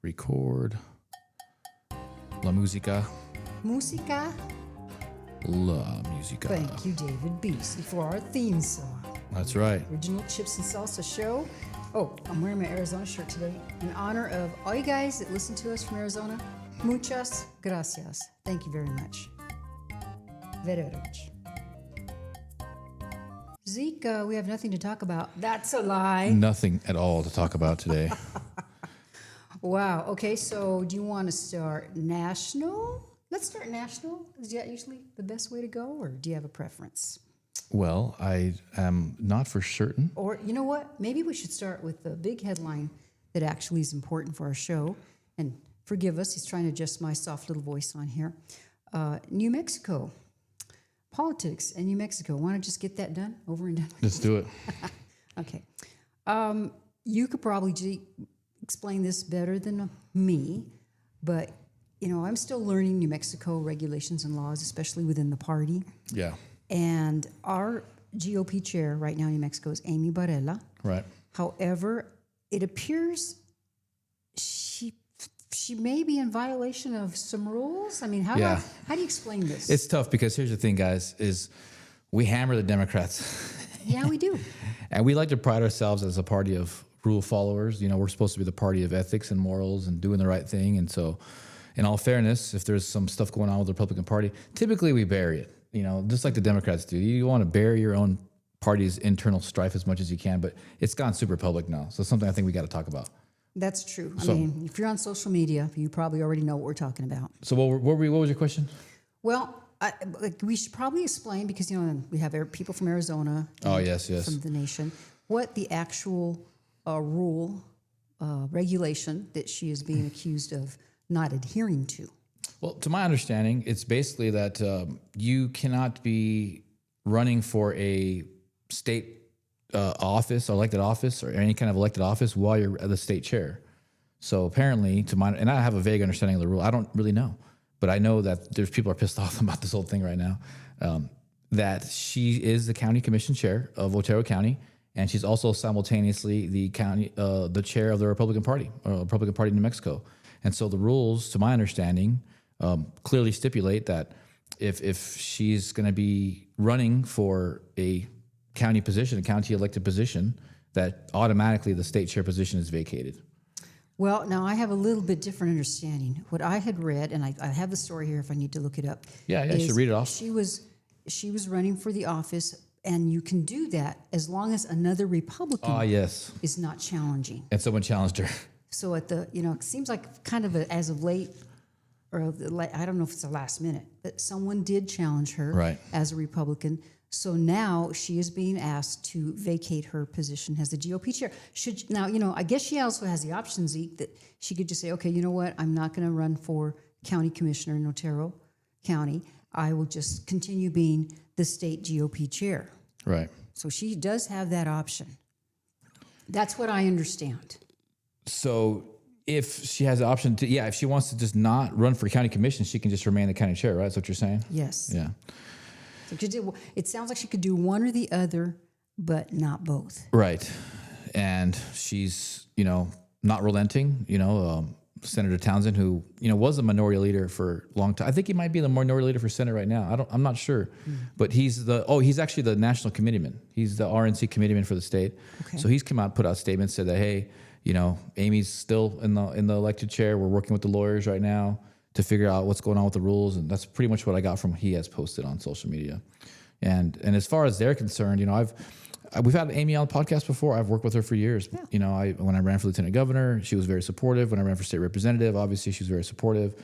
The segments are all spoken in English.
Record. La musica. Musica. La musica. Thank you, David Beasley, for our theme song. That's right. Original Chips and Salsa Show. Oh, I'm wearing my Arizona shirt today in honor of all you guys that listen to us from Arizona. Muchas gracias. Thank you very much. Very much. Zeke, we have nothing to talk about. That's a lie. Nothing at all to talk about today. Wow. Okay, so do you want to start national? Let's start national. Is that usually the best way to go, or do you have a preference? Well, I am not for certain. Or you know what? Maybe we should start with the big headline that actually is important for our show. And forgive us, he's trying to adjust my soft little voice on here. New Mexico. Politics in New Mexico. Want to just get that done? Over and done? Let's do it. Okay. You could probably explain this better than me, but, you know, I'm still learning New Mexico regulations and laws, especially within the party. Yeah. And our GOP chair right now in New Mexico is Amy Barela. Right. However, it appears she may be in violation of some rules. I mean, how do you explain this? It's tough because here's the thing, guys, is we hammer the Democrats. Yeah, we do. And we like to pride ourselves as a party of rule followers. You know, we're supposed to be the party of ethics and morals and doing the right thing. And so, in all fairness, if there's some stuff going on with the Republican Party, typically we bury it. You know, just like the Democrats do. You want to bury your own party's internal strife as much as you can, but it's gone super public now. So it's something I think we got to talk about. That's true. I mean, if you're on social media, you probably already know what we're talking about. So what was your question? Well, we should probably explain, because, you know, we have people from Arizona. Oh, yes. From the nation. What the actual rule, regulation that she is being accused of not adhering to. Well, to my understanding, it's basically that you cannot be running for a state office, elected office, or any kind of elected office while you're the state chair. So apparently, and I have a vague understanding of the rule. I don't really know, but I know that there's people are pissed off about this whole thing right now. That she is the county commission chair of Otero County, and she's also simultaneously the chair of the Republican Party in New Mexico. And so the rules, to my understanding, clearly stipulate that if she's going to be running for a county position, a county elected position, that automatically the state chair position is vacated. Well, now I have a little bit different understanding. What I had read, and I have the story here if I need to look it up. Yeah, you should read it off. She was running for the office, and you can do that as long as another Republican is not challenging. And someone challenged her. So it seems like kind of as of late, or I don't know if it's the last minute, but someone did challenge her as a Republican. So now she is being asked to vacate her position as the GOP chair. I guess she also has the option, Zeke, that she could just say, okay, you know what? I'm not going to run for county commissioner in Otero County. I will just continue being the state GOP chair. Right. So she does have that option. That's what I understand. So if she has the option to, if she wants to just not run for county commission, she can just remain the county chair, right? That's what you're saying? Yes. Yeah. So it sounds like she could do one or the other, but not both. Right. And she's, not relenting. Senator Townsend, who, was a minority leader for a long time. I think he might be the minority leader for Senate right now. I'm not sure. But he's actually the national committeeman. He's the RNC committeeman for the state. Okay. So he's come out, put out statements, said that, hey, Amy's still in the elected chair. We're working with the lawyers right now to figure out what's going on with the rules. And that's pretty much what I got from what he has posted on social media. And as far as they're concerned, we've had Amy on the podcast before. I've worked with her for years. Yeah. When I ran for lieutenant governor, she was very supportive. When I ran for state representative, obviously she was very supportive.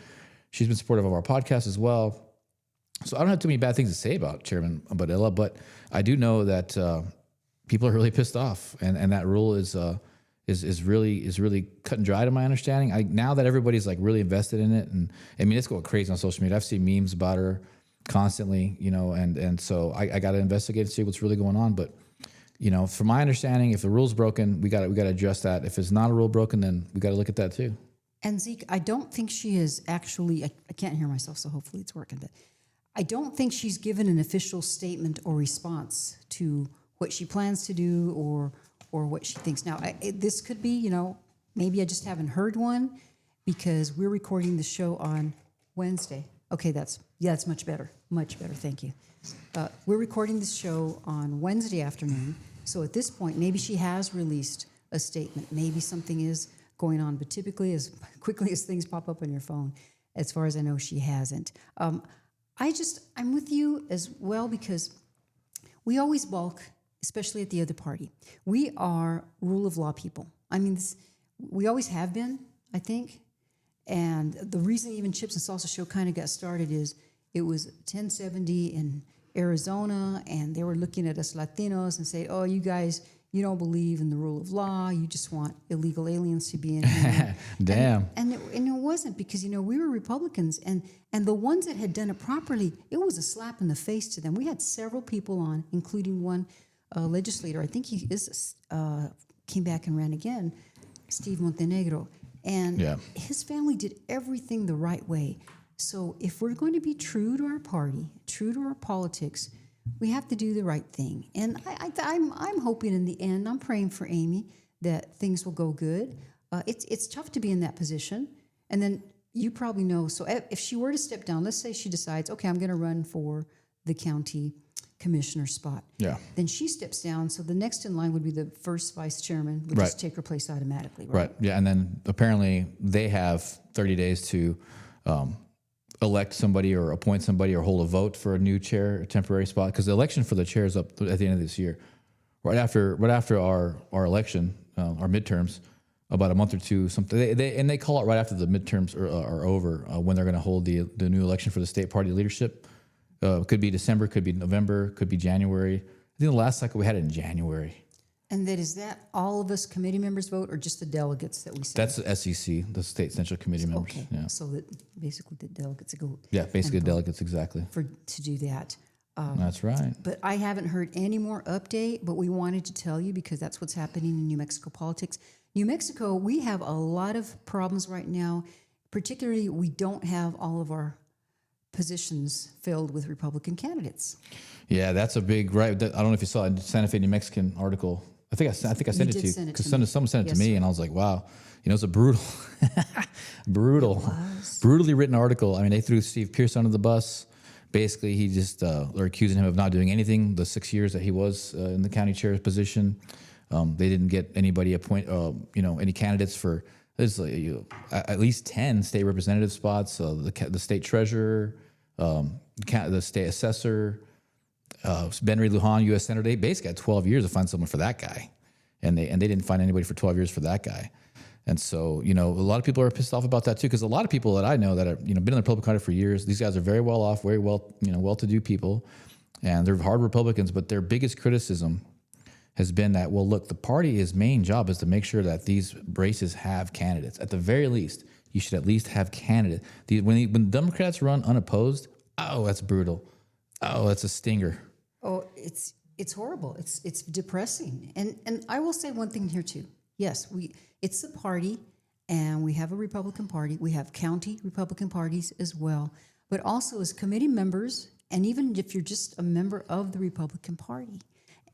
She's been supportive of our podcast as well. So I don't have too many bad things to say about Chairman Badella, but I do know that people are really pissed off, and that rule is really cut and dry to my understanding. Now that everybody's like really invested in it, and I mean it's going crazy on social media. I've seen memes about her constantly, and so I got to investigate and see what's really going on. But from my understanding, if the rule's broken, we got to adjust that. If it's not a rule broken, then we got to look at that too. And Zeke, I don't think she is actually. I can't hear myself, so hopefully it's working. But I don't think she's given an official statement or response to what she plans to do or what she thinks. Now, this could be, maybe I just haven't heard one. because we're recording the show on Wednesday. Okay, that's much better. Much better, thank you. We're recording this show on Wednesday afternoon, so at this point, maybe she has released a statement. Maybe something is going on, but typically, as quickly as things pop up on your phone, as far as I know, she hasn't. I'm with you as well, because we always balk, especially at the other party. We are rule of law people. I mean, we always have been, I think. And the reason even Chips and Salsa Show kind of got started is it was 1070 in Arizona, and they were looking at us Latinos and say, "Oh, you guys, you don't believe in the rule of law. You just want illegal aliens to be in here." Damn. And it wasn't, because, we were Republicans, and the ones that had done it properly, it was a slap in the face to them. We had several people on, including one legislator. I think he came back and ran again, Steve Montenegro. And his family did everything the right way. So if we're going to be true to our party, true to our politics, we have to do the right thing. And I'm hoping in the end, I'm praying for Amy that things will go good. It's tough to be in that position. And then you probably know, so if she were to step down, let's say she decides, okay, I'm going to run for the county commissioner spot. Yeah. Then she steps down, so the next in line would be the first vice chairman, would just take her place automatically, right? Right. Yeah, and then apparently they have 30 days to elect somebody or appoint somebody or hold a vote for a new chair, a temporary spot, because the election for the chair is up at the end of this year. Right after our election, our midterms, about a month or two, something. They call it right after the midterms are over, when they're going to hold the new election for the state party leadership. Could be December, could be November, could be January. I think the last cycle we had it in January. And is that all of us committee members vote, or just the delegates that we send? That's the SEC, the State Central Committee members. Okay, yeah. So that basically the delegates go. Yeah, basically the delegates, exactly. To do that. That's right. But I haven't heard any more update, but we wanted to tell you because that's what's happening in New Mexico politics. New Mexico, we have a lot of problems right now. Particularly, we don't have all of our positions filled with Republican candidates. Yeah, that's a big right. I don't know if you saw a Santa Fe, New Mexican article. I think I sent it to you because someone sent it to me, and I was like, wow, it's a brutally written article. I mean, they threw Steve Pierce under the bus. Basically, he just they're accusing him of not doing anything the 6 years that he was in the county chair's position. They didn't get anybody any candidates for at least 10 state representative spots. The state treasurer, the state assessor, Ben Reed Lujan, U.S. Senator. They basically had 12 years to find someone for that guy, and they didn't find anybody for 12 years for that guy. And so, a lot of people are pissed off about that too, because a lot of people that I know that have, been in the Republican Party for years, these guys are very well off, very well-to-do people, and they're hard Republicans, but their biggest criticism has been that, well, look, the party's main job is to make sure that these races have candidates. At the very least, you should at least have candidates. When Democrats run unopposed, oh, that's brutal. Oh, that's a stinger. Oh, it's horrible. It's depressing. And I will say one thing here too. Yes, it's the party, and we have a Republican Party. We have county Republican parties as well. But also as committee members, and even if you're just a member of the Republican Party,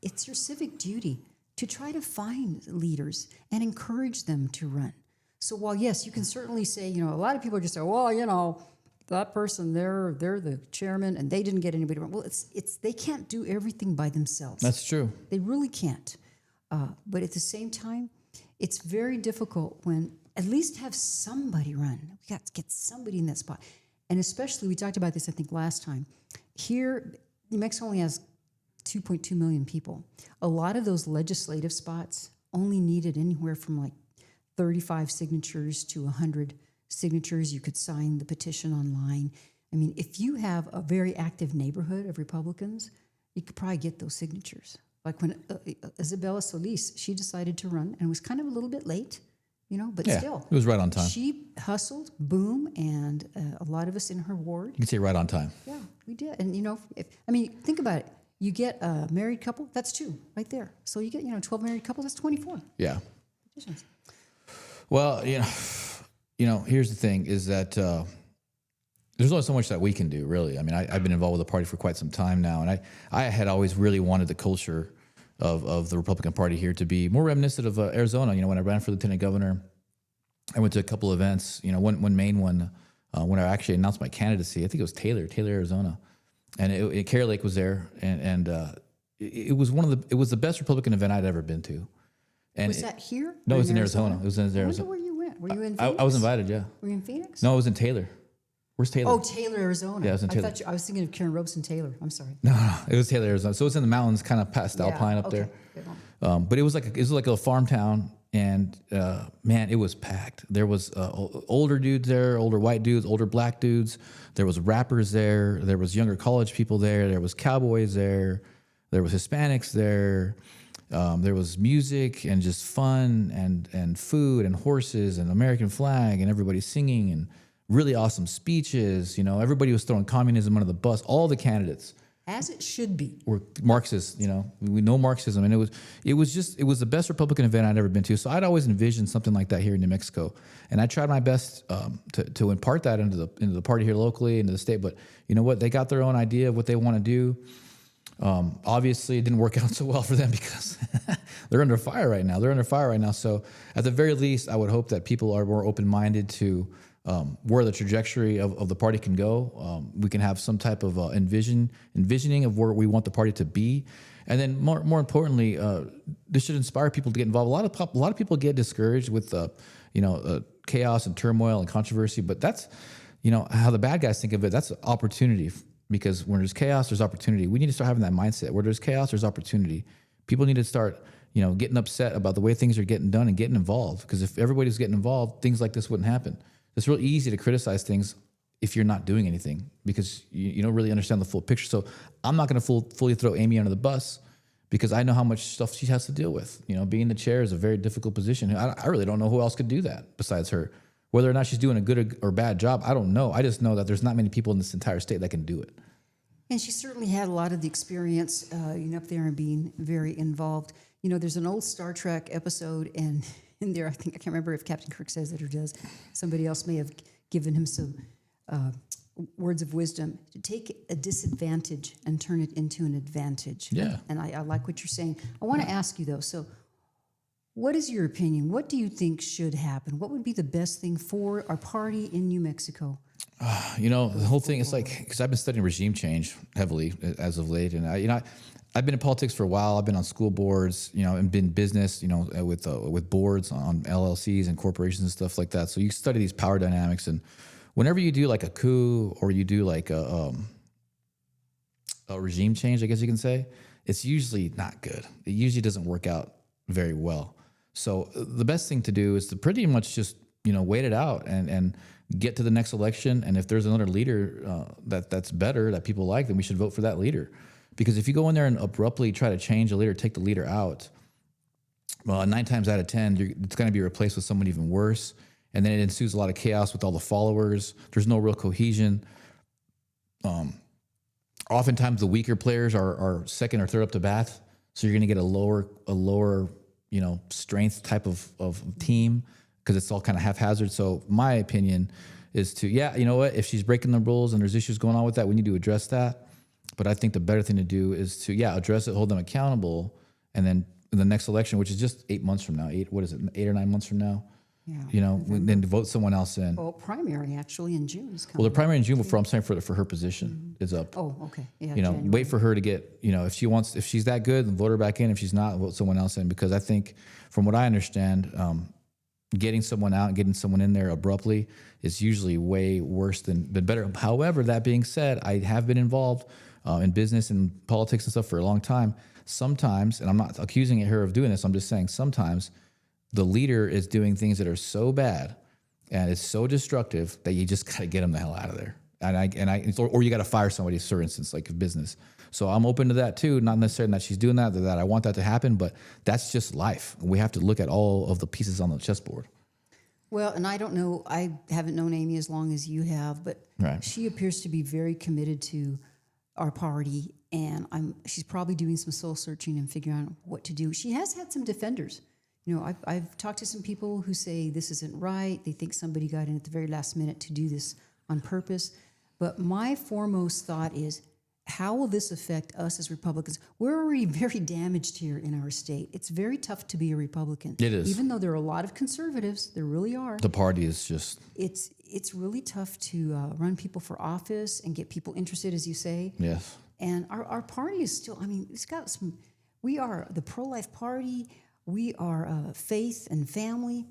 it's your civic duty to try to find leaders and encourage them to run. So while, yes, you can certainly say, a lot of people just say, well, that person, they're the chairman and they didn't get anybody. Well, it's they can't do everything by themselves. That's true. They really can't. But at the same time, it's very difficult when at least have somebody run. We got to get somebody in that spot. And especially, we talked about this, I think, last time. Here, New Mexico only has 2.2 million people. A lot of those legislative spots only needed anywhere from 35 signatures to 100 signatures. You could sign the petition online. I mean, if you have a very active neighborhood of Republicans, you could probably get those signatures. Like when Isabella Solis, she decided to run, and it was kind of a little bit late, but still. It was right on time. She hustled, boom, and a lot of us in her ward. You can say right on time. Yeah, we did. And, think about it. You get a married couple, that's 2 right there. So you get, 12 married couples, that's 24. Yeah. Petitions. Well, here's the thing is that there's only so much that we can do, really. I mean, I've been involved with the party for quite some time now, and I had always really wanted the culture of the Republican Party here to be more reminiscent of Arizona. When I ran for lieutenant governor, I went to a couple events. One main one when I actually announced my candidacy. I think it was Taylor, Arizona, and Carrie Lake was there, and it was it was the best Republican event I'd ever been to. And was that here? No, it was in Arizona. It was in Arizona. I wonder where you went. Were you in Phoenix? I was invited, yeah. Were you in Phoenix? No, I was in Taylor. Where's Taylor? Oh, Taylor, Arizona. Yeah, I was in Taylor. I was thinking of Karen Robeson Taylor. I'm sorry. No, it was Taylor, Arizona. So it's in the mountains, kind of past Alpine up there. But it was like a farm town, and man, it was packed. There was older dudes there, older white dudes, older black dudes. There was rappers there. There was younger college people there. There was cowboys there. There was Hispanics there. There was music and just fun and food and horses and American flag and everybody singing and really awesome speeches. Everybody was throwing communism under the bus. All the candidates, as it should be, were Marxists. We know Marxism, and it was the best Republican event I'd ever been to. So I'd always envisioned something like that here in New Mexico, and I tried my best to impart that into the party here locally, into the state. But you know what? They got their own idea of what they want to do. Obviously, it didn't work out so well for them because they're under fire right now. So at the very least, I would hope that people are more open-minded to where the trajectory of the party can go. We can have some type of envisioning of where we want the party to be. And then more importantly, this should inspire people to get involved. A lot of people get discouraged with chaos and turmoil and controversy, but that's how the bad guys think of it. That's an opportunity. Because when there's chaos, there's opportunity. We need to start having that mindset. Where there's chaos, there's opportunity. People need to start, getting upset about the way things are getting done and getting involved. Because if everybody's getting involved, things like this wouldn't happen. It's real easy to criticize things if you're not doing anything because you don't really understand the full picture. So I'm not going to fully throw Amy under the bus because I know how much stuff she has to deal with. Being the chair is a very difficult position. I really don't know who else could do that besides her. Whether or not she's doing a good or bad job, I don't know. I just know that there's not many people in this entire state that can do it. And she certainly had a lot of the experience, up there and being very involved. There's an old Star Trek episode, and in there, I can't remember if Captain Kirk says it or does. Somebody else may have given him some words of wisdom to take a disadvantage and turn it into an advantage. Yeah. And I like what you're saying. I want to ask you though. So, what is your opinion? What do you think should happen? What would be the best thing for our party in New Mexico? The whole thing is because I've been studying regime change heavily as of late, and I've been in politics for a while. I've been on school boards, and been in business, with boards on LLCs and corporations and stuff like that. So you study these power dynamics, and whenever you do like a coup or you do like a regime change, I guess you can say, it's usually not good. It usually doesn't work out very well. So the best thing to do is to pretty much just wait it out and get to the next election. And if there's another leader that's better, that people like, then we should vote for that leader. Because if you go in there and abruptly try to change a leader, take the leader out, well, 9 times out of 10, it's going to be replaced with someone even worse. And then it ensues a lot of chaos with all the followers. There's no real cohesion. Oftentimes the weaker players are second or third up to bat. So you're going to get a lower strength type of team, because it's all kind of haphazard. So my opinion is to, if she's breaking the rules and there's issues going on with that, we need to address that. But I think the better thing to do is to, address it, hold them accountable. And then in the next election, which is just 8 months from now, 8 or 9 months from now, then to vote someone else in. Well, primary actually in June is coming. Well, the primary in June, before I'm saying for her position is up. Oh, okay. Yeah. January. Wait for her to get, if she's that good, then vote her back in. If she's not, vote someone else in. Because I think, from what I understand, getting someone out and getting someone in there abruptly is usually way worse than better. However, that being said, I have been involved in business and politics and stuff for a long time. Sometimes, and I'm not accusing her of doing this, I'm just saying sometimes the leader is doing things that are so bad and it's so destructive that you just got to get them the hell out of there. Or you got to fire somebody, for instance, like a business. So I'm open to that too. Not necessarily that she's doing that I want that to happen, but that's just life. We have to look at all of the pieces on the chessboard. Well, and I don't know, I haven't known Amy as long as you have, but She appears to be very committed to our party, and she's probably doing some soul searching and figuring out what to do. She has had some defenders. I've talked to some people who say this isn't right. They think somebody got in at the very last minute to do this on purpose. But my foremost thought is, how will this affect us as Republicans? We're already very damaged here in our state. It's very tough to be a Republican. It is. Even though there are a lot of conservatives, there really are. The party is just... It's really tough to run people for office and get people interested, as you say. Yes. And our party is still, I mean, it's got some... We are the pro-life party. We are faith and family.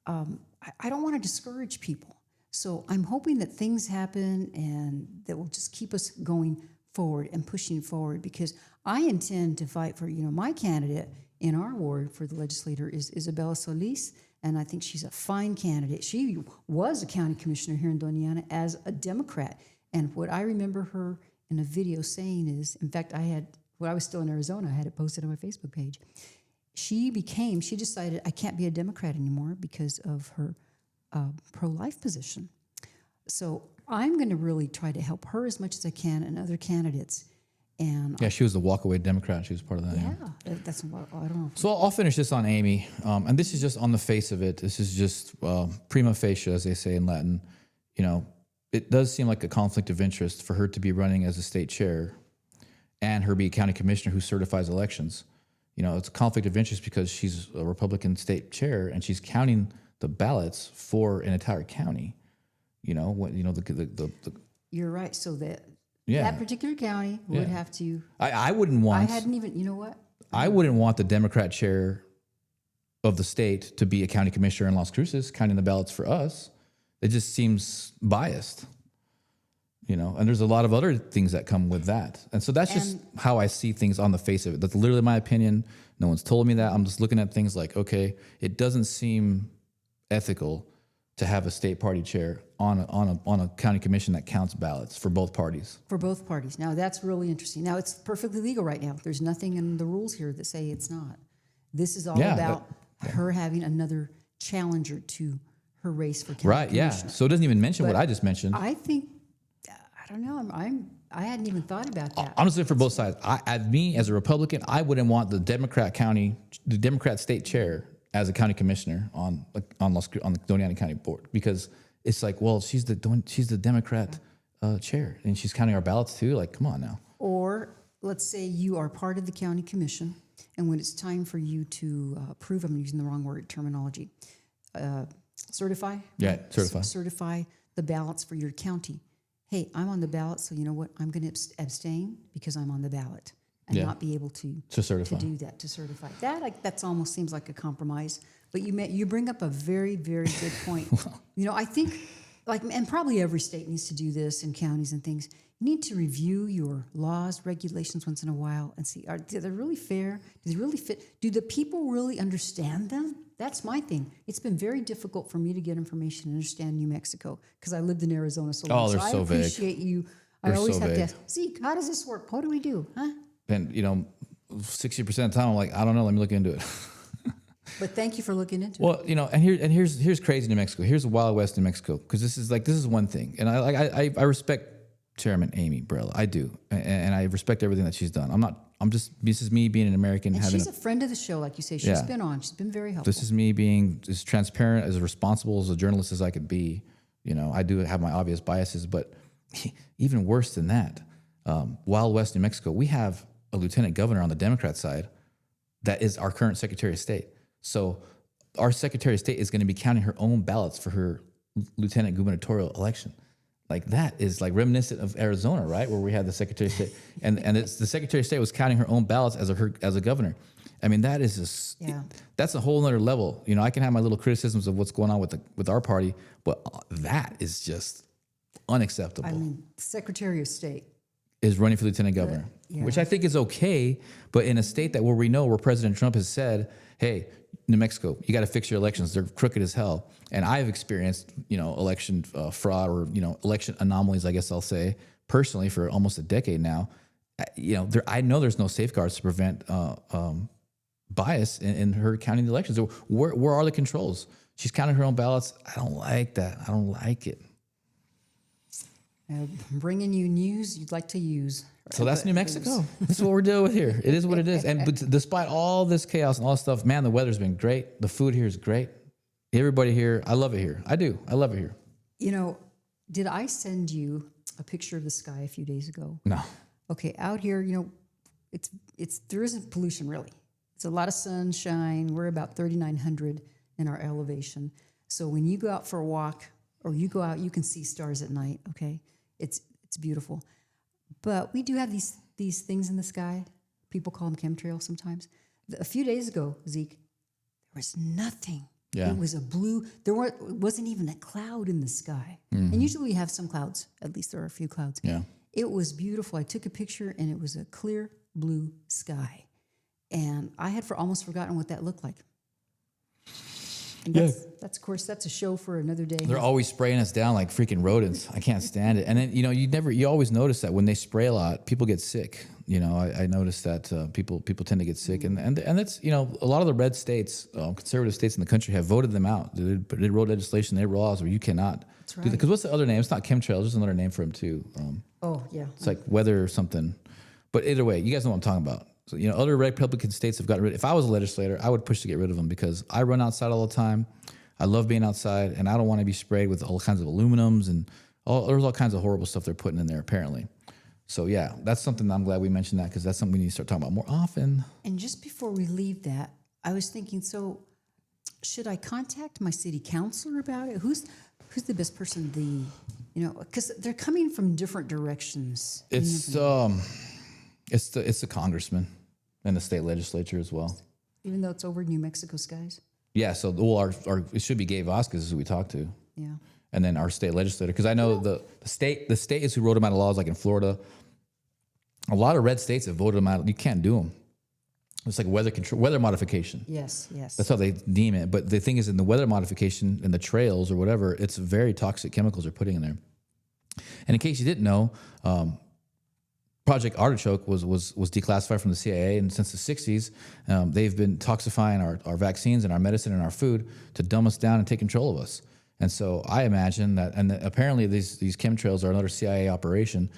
I don't want to discourage people. So I'm hoping that things happen and that will just keep us going forward and pushing forward, because I intend to fight for, my candidate in our ward for the legislator is Isabella Solis, and I think she's a fine candidate. She was a county commissioner here in Doña Ana as a Democrat, and what I remember her in a video saying is, in fact, when I was still in Arizona, I had it posted on my Facebook page. She decided I can't be a Democrat anymore because of her pro-life position. So I'm going to really try to help her as much as I can and other candidates. And she was the walkaway Democrat. She was part of that. Yeah. That's what I don't know. So I'll finish this on Amy. And this is just on the face of it. This is just prima facie, as they say in Latin. It does seem like a conflict of interest for her to be running as a state chair and her be a county commissioner who certifies elections. It's a conflict of interest because she's a Republican state chair and she's counting the ballots for an entire county. You're right. So that particular county would have to. I wouldn't want. I hadn't even. You know what? I wouldn't want the Democrat chair of the state to be a county commissioner in Las Cruces counting the ballots for us. It just seems biased. And there's a lot of other things that come with that. And so that's just how I see things on the face of it. That's literally my opinion. No one's told me that. I'm just looking at things like, okay, it doesn't seem ethical to have a state party chair on a county commission that counts ballots for both parties. For both parties. Now, that's really interesting. Now, it's perfectly legal right now. There's nothing in the rules here that say it's not. This is all about her having another challenger to her race for county commissioner. So it doesn't even mention what I just mentioned. I think, I don't know, I hadn't even thought about that. Honestly, for both sides, as a Republican, I wouldn't want the Democrat state chair as a county commissioner on the Doña Ana County Board, because it's like, well, she's the Democrat chair and she's counting our ballots too. Like, come on now. Or let's say you are part of the county commission, and when it's time for you to approve, I'm using the wrong terminology, certify. Yeah, certify. Certify the ballots for your county. Hey, I'm on the ballot, so you know what? I'm going to abstain because I'm on the ballot and not be able to certify. To do that, to certify. That almost seems like a compromise. But you bring up a very, very good point. I think, and probably every state needs to do this in counties and things. You need to review your laws, regulations once in a while and see, are they really fair? Do they really fit? Do the people really understand them? That's my thing. It's been very difficult for me to get information and understand New Mexico because I lived in Arizona so long. They're so vague. I appreciate you. I always have to ask, Zeke, how does this work? What do we do? Huh? And, 60% of the time, I'm like, I don't know. Let me look into it. But thank you for looking into it. Well, here's crazy New Mexico. Here's the Wild West New Mexico, because this is one thing. And I respect Chairman Amy Barela. I do. And I respect everything that she's done. This is me being an American. And she's a friend of the show, like you say. She's been on. She's been very helpful. This is me being as transparent, as responsible as a journalist as I could be. I do have my obvious biases, but even worse than that, Wild West New Mexico, we have a lieutenant governor on the Democrat side that is our current Secretary of State. So our Secretary of State is going to be counting her own ballots for her lieutenant gubernatorial election. Like, that is like reminiscent of Arizona, right? Where we had the Secretary of State and it's the Secretary of State was counting her own ballots as a governor. I mean, that is that's a whole nother level. I can have my little criticisms of what's going on with our party, but that is just unacceptable. I mean, Secretary of State is running for lieutenant governor, which I think is okay. But in a state where President Trump has said, hey, New Mexico, you got to fix your elections. They're crooked as hell. And I've experienced, election fraud or, election anomalies, I guess I'll say, personally for almost a decade now. I know there's no safeguards to prevent bias in her counting the elections. So where are the controls? She's counting her own ballots. I don't like that. I don't like it. Bringing you news you'd like to use. So that's New Mexico. That's what we're dealing with here. It is what it is. But despite all this chaos and all this stuff, man, the weather's been great. The food here is great. Everybody here, I love it here. I do. I love it here. Did I send you a picture of the sky a few days ago? No. Okay, out here, there isn't pollution really. It's a lot of sunshine. We're about 3,900 in our elevation. So when you go out for a walk or you go out, you can see stars at night. Okay, it's beautiful. But we do have these things in the sky. People call them chemtrails sometimes. A few days ago, Zeke, there was nothing. Yeah. It was a blue. Wasn't even a cloud in the sky. And usually we have some clouds. At least there are a few clouds. Yeah. It was beautiful. I took a picture, and it was a clear blue sky. And I had almost forgotten what that looked like. And that's of course, that's a show for another day. They're always spraying us down like freaking rodents. I can't stand it. And then, you always notice that when they spray a lot, people get sick. I noticed that people tend to get sick. And that's, a lot of the red states, conservative states in the country have voted them out. They wrote legislation, they wrote laws where you cannot. That's right. Because what's the other name? It's not chemtrails. There's another name for them too. It's like weather or something. But either way, you guys know what I'm talking about. So, other Republican states have gotten rid. If I was a legislator, I would push to get rid of them because I run outside all the time. I love being outside, and I don't want to be sprayed with all kinds of aluminums and there's all kinds of horrible stuff they're putting in there apparently. So yeah, that's something I'm glad we mentioned that because that's something we need to start talking about more often. And just before we leave that, I was thinking, so should I contact my city councilor about it? Who's the best person? Because they're coming from different directions. It's the congressman and the state legislature as well. Even though it's over New Mexico skies. Yeah, so it should be Gabe Vasquez who we talked to. Yeah. And then our state legislator, because I know the state is who wrote them out of laws, like in Florida. A lot of red states have voted them out. You can't do them. It's like weather modification. Yes. That's how they deem it. But the thing is, in the weather modification and the trails or whatever, it's very toxic chemicals they're putting in there. And in case you didn't know, Project Artichoke was declassified from the CIA, and since the 60s, they've been toxifying our vaccines and our medicine and our food to dumb us down and take control of us. And so I imagine that, and apparently these chemtrails are another CIA operation.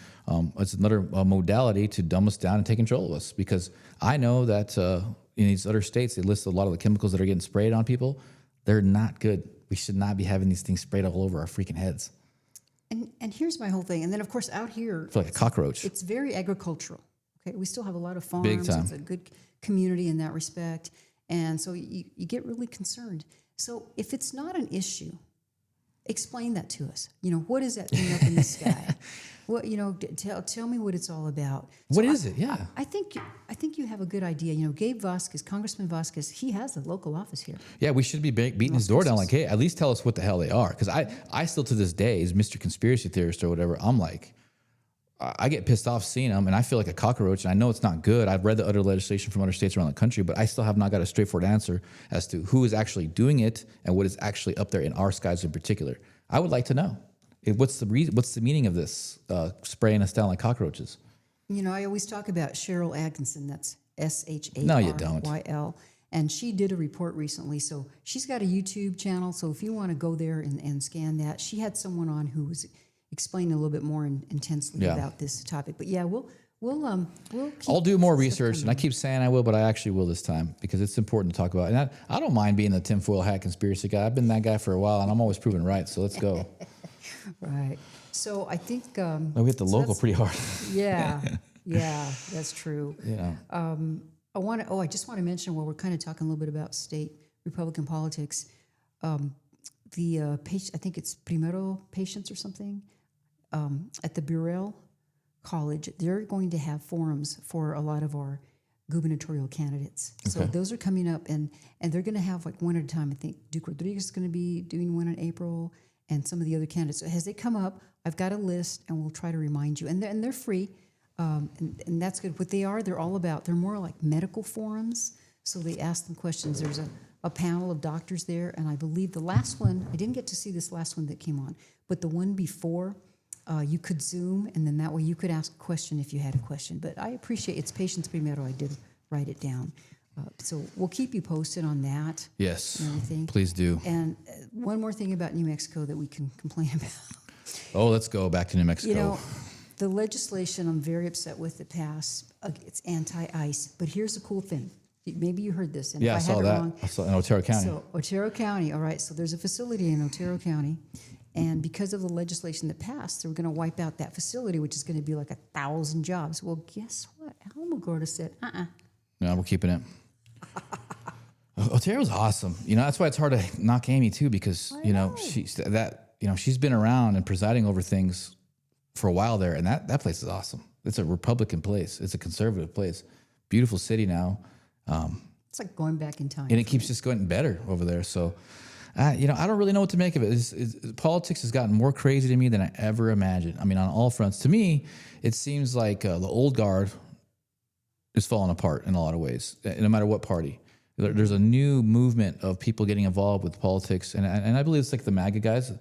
It's another modality to dumb us down and take control of us. Because I know that in these other states, they list a lot of the chemicals that are getting sprayed on people. They're not good. We should not be having these things sprayed all over our freaking heads. And here's my whole thing. And then, of course, out here, I feel like a cockroach. It's very agricultural. Okay, we still have a lot of farms. Big time. It's a good community in that respect. And so you get really concerned. So if it's not an issue, explain that to us. What is that thing up in the sky? What tell me what it's all about. What is it? Yeah. I think you have a good idea. Gabe Vasquez, Congressman Vasquez, he has a local office here. Yeah, we should be beating his door down like, hey, at least tell us what the hell they are. Because I still to this day, as Mr. Conspiracy Theorist or whatever, I'm like, I get pissed off seeing them, and I feel like a cockroach, and I know it's not good. I've read the other legislation from other states around the country, but I still have not got a straightforward answer as to who is actually doing it and what is actually up there in our skies in particular. I would like to know. What's the meaning of this spraying us down like cockroaches? I always talk about Cheryl Atkinson. That's SHARYL. No, you don't. And she did a report recently. So she's got a YouTube channel. So if you want to go there and scan that, she had someone on who was explaining a little bit more intensely about this topic. But yeah, we'll I'll do more research, and I keep saying I will, but I actually will this time because it's important to talk about. And I don't mind being the tinfoil hat conspiracy guy. I've been that guy for a while, and I'm always proven right. So let's go. Right. So I think we hit the local pretty hard. Yeah, that's true. Yeah. I just want to mention while we're kind of talking a little bit about state Republican politics, the patient, I think it's Primero patients or something, at the Burrell College, they're going to have forums for a lot of our gubernatorial candidates. So those are coming up, and they're going to have like one at a time. I think Duke Rodriguez is going to be doing one in April, and some of the other candidates. So as they come up, I've got a list, and we'll try to remind you. And they're free, and that's good. What they are, they're more like medical forums. So they ask them questions. There's a panel of doctors there, and I believe the last one, I didn't get to see this last one that came on, but the one before, you could Zoom, and then that way you could ask a question if you had a question. But I appreciate it's Patients Primero. I did write it down. So we'll keep you posted on that. Yes, and everything. Please do. And one more thing about New Mexico that we can complain about. Oh, let's go back to New Mexico. The legislation I'm very upset with that passed, it's anti-ICE. But here's the cool thing. Maybe you heard this. And yeah, if I saw that. Wrong, I saw in Otero County. So Otero County, all right. So there's a facility in Otero County, And because of the legislation that passed, they were going to wipe out that facility, which is going to be like 1,000 jobs. Well, guess what? Alamogordo said, No, we're keeping it. Otero was awesome. You know, that's why it's hard to knock Amy too, because she's been around and presiding over things for a while there, and that place is awesome. It's a Republican place. It's a conservative place. Beautiful city now. It's like going back in time. And it keeps just going better over there. So, I don't really know what to make of it. Politics has gotten more crazy to me than I ever imagined. I mean, on all fronts. To me, it seems like the old guard is falling apart in a lot of ways, no matter what party. There's a new movement of people getting involved with politics, and I believe it's like the MAGA guys.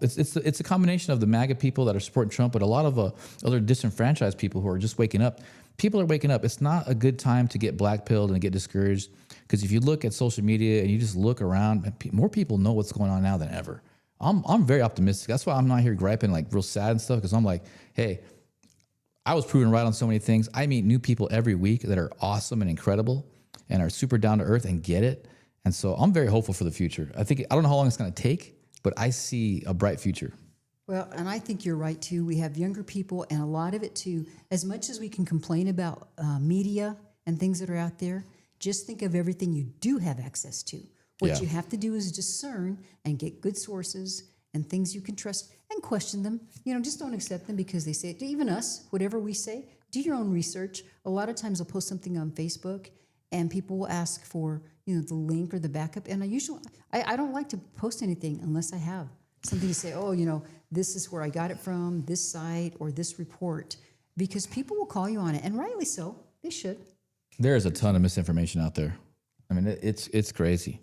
It's a combination of the MAGA people that are supporting Trump, but a lot of other disenfranchised people who are just waking up. People are waking up. It's not a good time to get blackpilled and get discouraged, because if you look at social media and you just look around, more people know what's going on now than ever. I'm very optimistic. That's why I'm not here griping like real sad and stuff, because I'm like, hey, I was proven right on so many things. I meet new people every week that are awesome and incredible and are super down to earth and get it. And so I'm very hopeful for the future. I don't know how long it's going to take, but I see a bright future. Well, and I think you're right too. We have younger people, and a lot of it too, as much as we can complain about media and things that are out there, just think of everything you do have access to. What you have to do is discern and get good sources and things you can trust and question them. Just don't accept them because they say it. Even us, whatever we say, do your own research. A lot of times I'll post something on Facebook and people will ask for, the link or the backup. And I don't like to post anything unless I have something to say, this is where I got it from, this site or this report, because people will call you on it, and rightly so. They should. There is a ton of misinformation out there. I mean, it's crazy.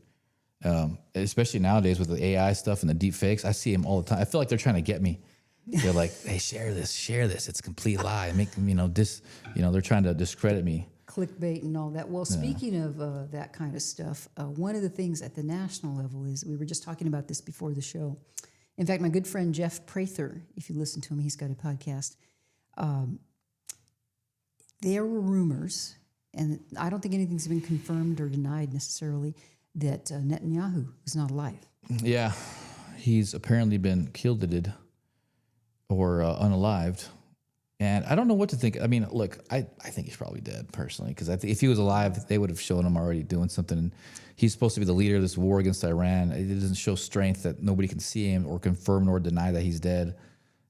Especially nowadays with the AI stuff and the deep fakes. I see them all the time. I feel like they're trying to get me. They're like, hey, share this. It's a complete lie. Make them, they're trying to discredit me. Clickbait and all that. Well, speaking of that kind of stuff, one of the things at the national level is, we were just talking about this before the show. In fact, my good friend Jeff Prather, if you listen to him, he's got a podcast. There were rumors, and I don't think anything's been confirmed or denied necessarily, that Netanyahu is not alive. Yeah, he's apparently been killed or unalived. And I don't know what to think. I mean, look, I think he's probably dead personally, because if he was alive, they would have shown him already doing something. And he's supposed to be the leader of this war against Iran. It doesn't show strength that nobody can see him or confirm nor deny that he's dead.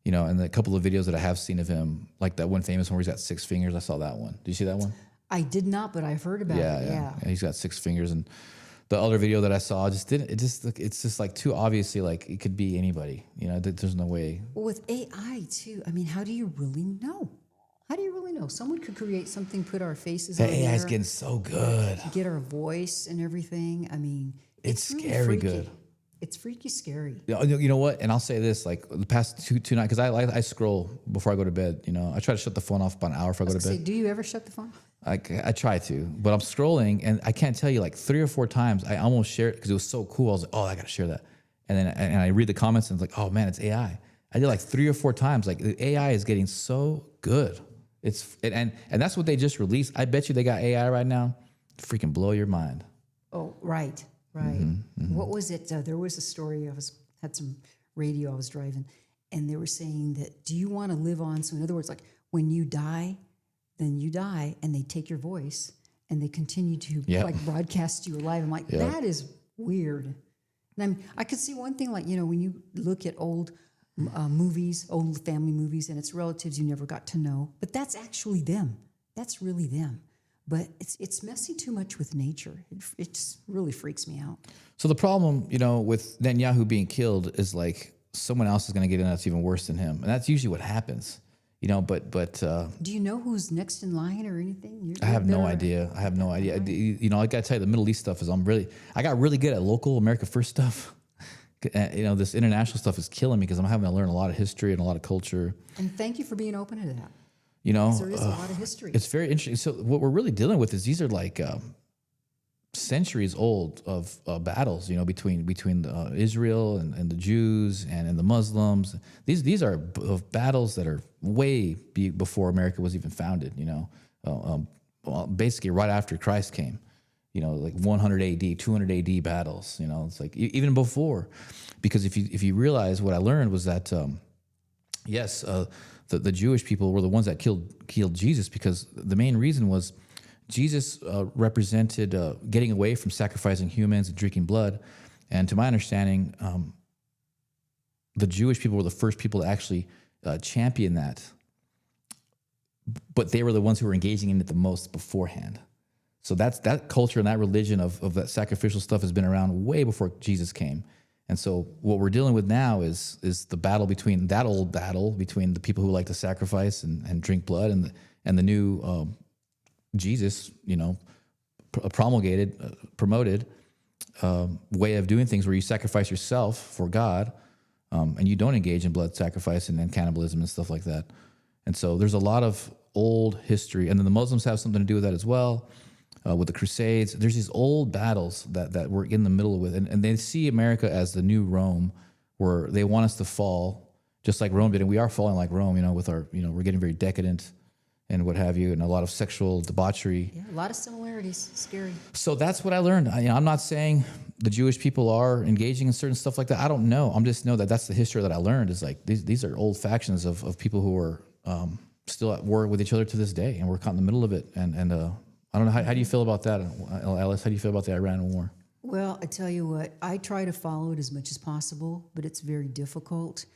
And the couple of videos that I have seen of him, like that one famous one where he's got 6 fingers, I saw that one. Did you see that one? I did not, but I've heard about it. Yeah, he's got 6 fingers. And the other video that I saw it's just like too obviously like it could be anybody. There's no way. Well, with AI too, I mean, how do you really know? Someone could create something, put our faces on there. AI is getting so good. Get our voice and everything. I mean, it's really scary freaky. good. It's freaky scary. You know what? And I'll say this, like the past two nights, because I scroll before I go to bed. I try to shut the phone off about an hour before I go to bed. Do you ever shut the phone? I try to, but I'm scrolling, and I can't tell you, like 3 or 4 times I almost shared it because it was so cool. I was like, oh, I got to share that. And then I read the comments and it's like, oh man, it's AI. I did like 3 or 4 times. Like the AI is getting so good. And that's what they just released. I bet you they got AI right now. Freaking blow your mind. Oh, right. Mm-hmm. What was it? There was a story. Had some radio. I was driving, and they were saying that, do you want to live on? So in other words, like when you die, then you die, and they take your voice and they continue to like broadcast you alive. I'm like, that is weird. And I could see one thing, like, when you look at old movies, old family movies, and it's relatives you never got to know, but that's actually them. That's really them. But it's messing too much with nature. It just really freaks me out. So the problem, with Netanyahu being killed is like someone else is going to get in that's even worse than him, and that's usually what happens. But do you know who's next in line or anything? I have no idea. I got to tell you, the Middle East stuff is I got really good at local America First stuff. This international stuff is killing me because I'm having to learn a lot of history and a lot of culture. And thank you for being open to that. There is a lot of history. It's very interesting. So what we're really dealing with is these are like centuries old of battles, between Israel and the Jews and the Muslims. These are battles that are way before America was even founded. Basically right after Christ came, like 100 AD, 200 AD battles. It's like even before, because if you realize what I learned was that yes, the Jewish people were the ones that killed Jesus, because the main reason was Jesus represented getting away from sacrificing humans and drinking blood, and to my understanding, the Jewish people were the first people to actually champion that, but they were the ones who were engaging in it the most beforehand. So that culture and that religion of that sacrificial stuff has been around way before Jesus came. And so what we're dealing with now is the battle between that old battle between the people who like to sacrifice and drink blood and the new Jesus, promoted way of doing things where you sacrifice yourself for God, and you don't engage in blood sacrifice and cannibalism and stuff like that. And so there's a lot of old history, and then the Muslims have something to do with that as well. With the Crusades, there's these old battles that we're in the middle of, and they see America as the new Rome, where they want us to fall just like Rome did, and we are falling like Rome. With our, we're getting very decadent and what have you, and a lot of sexual debauchery. Yeah, a lot of similarities. Scary. So that's what I learned. I'm not saying the Jewish people are engaging in certain stuff like that. I don't know. I'm just know that that's the history that I learned. Is like these are old factions of people who are still at war with each other to this day, and we're caught in the middle of it. And I don't know, how do you feel about that, Alice? How do you feel about the Iran war? Well, I tell you what, I try to follow it as much as possible, but it's very difficult.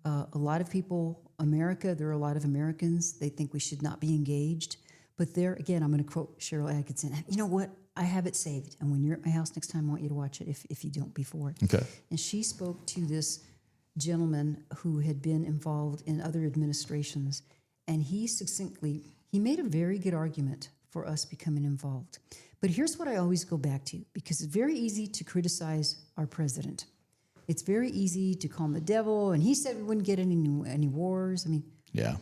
A lot of people, there are a lot of Americans, they think we should not be engaged. But there, again, I'm going to quote Cheryl Atkinson. You know what? I have it saved. And when you're at my house next time, I want you to watch it if you don't before. Okay. And she spoke to this gentleman who had been involved in other administrations. And he made a very good argument for us becoming involved. But here's what I always go back to, because it's very easy to criticize our president. It's very easy to call him the devil, and he said we wouldn't get any wars. Yeah.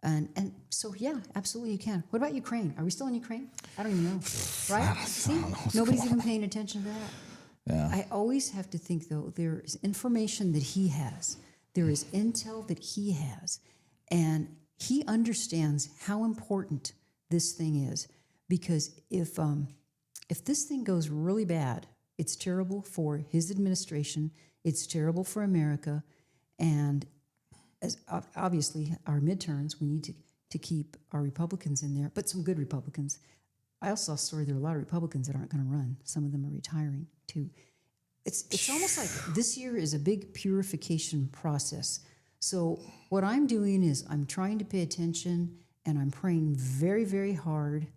And so, yeah, absolutely you can. What about Ukraine? Are we still in Ukraine? I don't even know, right? See, nobody's even paying attention to that. Yeah. I always have to think, though, there is information that he has. There is intel that he has, and he understands how important this thing is. Because if this thing goes really bad, it's terrible for his administration, it's terrible for America, and as obviously our midterms, we need to keep our Republicans in there, but some good Republicans. I also saw a story there are a lot of Republicans that aren't going to run. Some of them are retiring too. It's almost like this year is a big purification process. So what I'm doing is I'm trying to pay attention, and I'm praying very, very hard.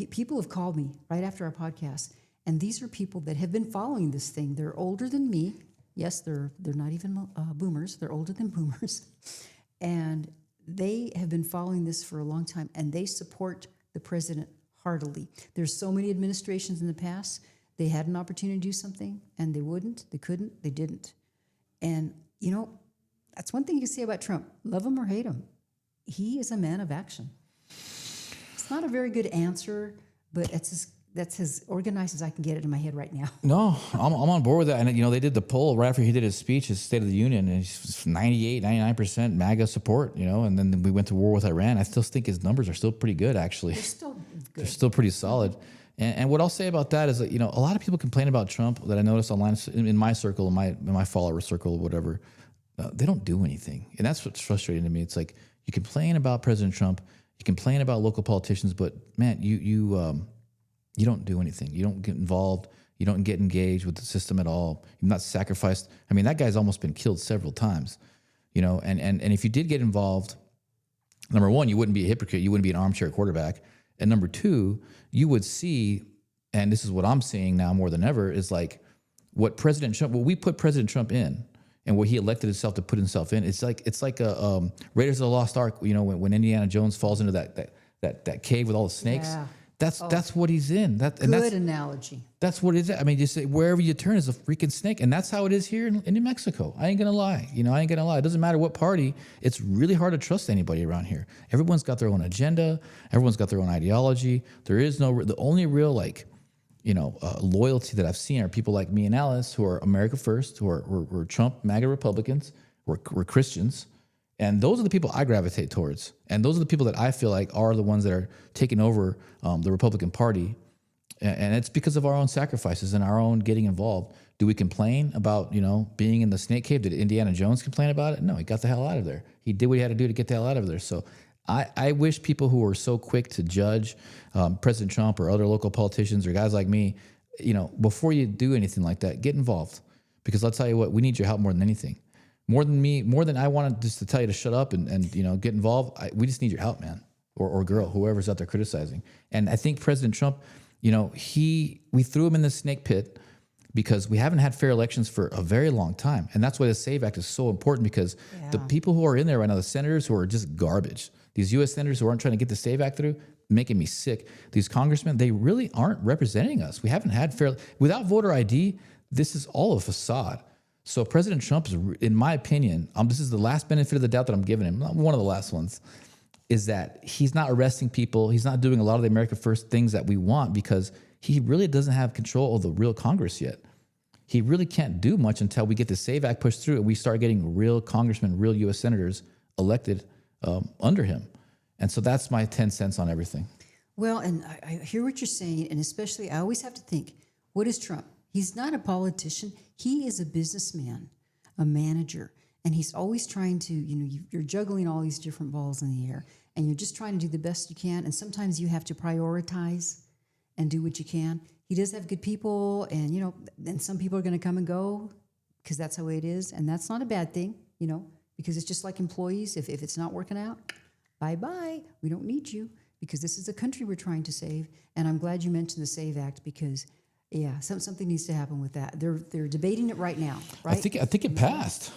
People have called me right after our podcast, and these are people that have been following this thing. They're older than me. Yes, they're not even boomers. They're older than boomers. And they have been following this for a long time, and they support the president heartily. There's so many administrations in the past, they had an opportunity to do something, and they wouldn't, they couldn't, they didn't. And, that's one thing you can say about Trump. Love him or hate him, he is a man of action. It's not a very good answer, but that's as organized as I can get it in my head right now. No, I'm on board with that. And, they did the poll right after he did his speech, his State of the Union, and he's 98, 99% MAGA support, and then we went to war with Iran. I still think his numbers are still pretty good, actually. They're still good. They're still pretty solid. And what I'll say about that is that, a lot of people complain about Trump that I noticed online in my circle, in my follower circle, whatever. They don't do anything. And that's what's frustrating to me. It's like you complain about President Trump, you complain about local politicians, but man, you don't do anything. You don't get involved. You don't get engaged with the system at all. You've not sacrificed. That guy's almost been killed several times, and if you did get involved, number one, you wouldn't be a hypocrite. You wouldn't be an armchair quarterback. And number two, you would see, and this is what I'm seeing now more than ever, is like what we put President Trump in, and what he elected himself to put himself in. It's like a Raiders of the Lost Ark. When Indiana Jones falls into that cave with all the snakes. Yeah. That's what he's in. Good analogy. That's what it is. Just say wherever you turn is a freaking snake, and that's how it is here in New Mexico. I ain't gonna lie. It doesn't matter what party. It's really hard to trust anybody around here. Everyone's got their own agenda. Everyone's got their own ideology. There is the only real loyalty that I've seen are people like me and Alice, who are America First, who are Trump MAGA Republicans, we're Christians. And those are the people I gravitate towards. And those are the people that I feel like are the ones that are taking over the Republican Party And it's because of our own sacrifices and our own getting involved. Do we complain about, being in the snake cave? Did Indiana Jones complain about it? No, he got the hell out of there. He did what he had to do to get the hell out of there. So I wish people who are so quick to judge President Trump or other local politicians or guys like me, before you do anything like that, get involved. Because I'll tell you what, we need your help more than anything. More than I wanted just to tell you to shut up and get involved. We just need your help, man, or girl, whoever's out there criticizing. And I think President Trump, we threw him in the snake pit because we haven't had fair elections for a very long time. And that's why the SAVE Act is so important, because the people who are in there right now, the senators who are just garbage, these U.S. senators who aren't trying to get the SAVE Act through, making me sick. These congressmen, they really aren't representing us. We haven't had without voter ID, this is all a facade. So President Trump is, in my opinion, this is the last benefit of the doubt that I'm giving him, one of the last ones, is that he's not arresting people. He's not doing a lot of the America First things that we want, because he really doesn't have control of the real Congress yet. He really can't do much until we get the SAVE Act pushed through and we start getting real congressmen, real U.S. senators elected under him. And so that's my 10 cents on everything. Well, and I hear what you're saying, and especially I always have to think, what is Trump? He's not a politician. He is a businessman, a manager. And he's always trying to, you're juggling all these different balls in the air, and you're just trying to do the best you can. And sometimes you have to prioritize and do what you can. He does have good people, and, and some people are going to come and go because that's how it is. And that's not a bad thing, because it's just like employees. If it's not working out, bye-bye. We don't need you, because this is a country we're trying to save. And I'm glad you mentioned the SAVE Act, because something needs to happen with that. They're debating it right now, right? I think it passed.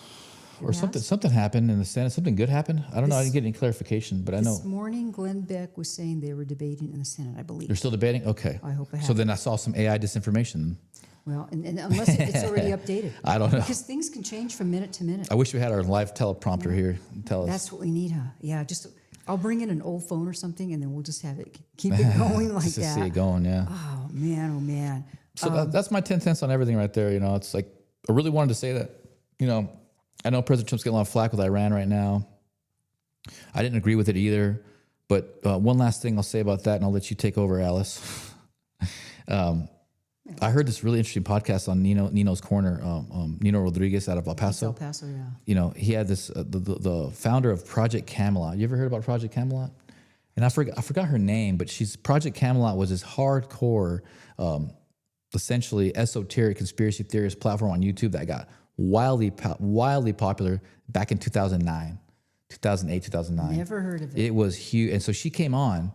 Or something happened in the Senate. Something good happened. I don't know. I didn't get any clarification, but I know. This morning, Glenn Beck was saying they were debating in the Senate, I believe. They're still debating? Okay. I hope it So then I saw some AI disinformation. Well, and unless it's already updated. I don't know. Because things can change from minute to minute. I wish we had our live teleprompter here. Tell us. That's what we need, huh? Yeah, I'll bring in an old phone or something, and then we'll just have it, keep it going like just that. See it going, yeah. Oh, man. So that's my 10 cents on everything right there. It's like, I really wanted to say that, I know President Trump's getting a lot of flack with Iran right now. I didn't agree with it either. But one last thing I'll say about that, and I'll let you take over, Alice. I heard this really interesting podcast on Nino's Corner, Nino Rodriguez out of El Paso. El Paso, yeah. He had this, the founder of Project Camelot. You ever heard about Project Camelot? And I forgot her name, but Project Camelot was this hardcore, essentially esoteric conspiracy theorist platform on YouTube that got wildly popular back in 2008, 2009. Never heard of it. It was huge. And so she came on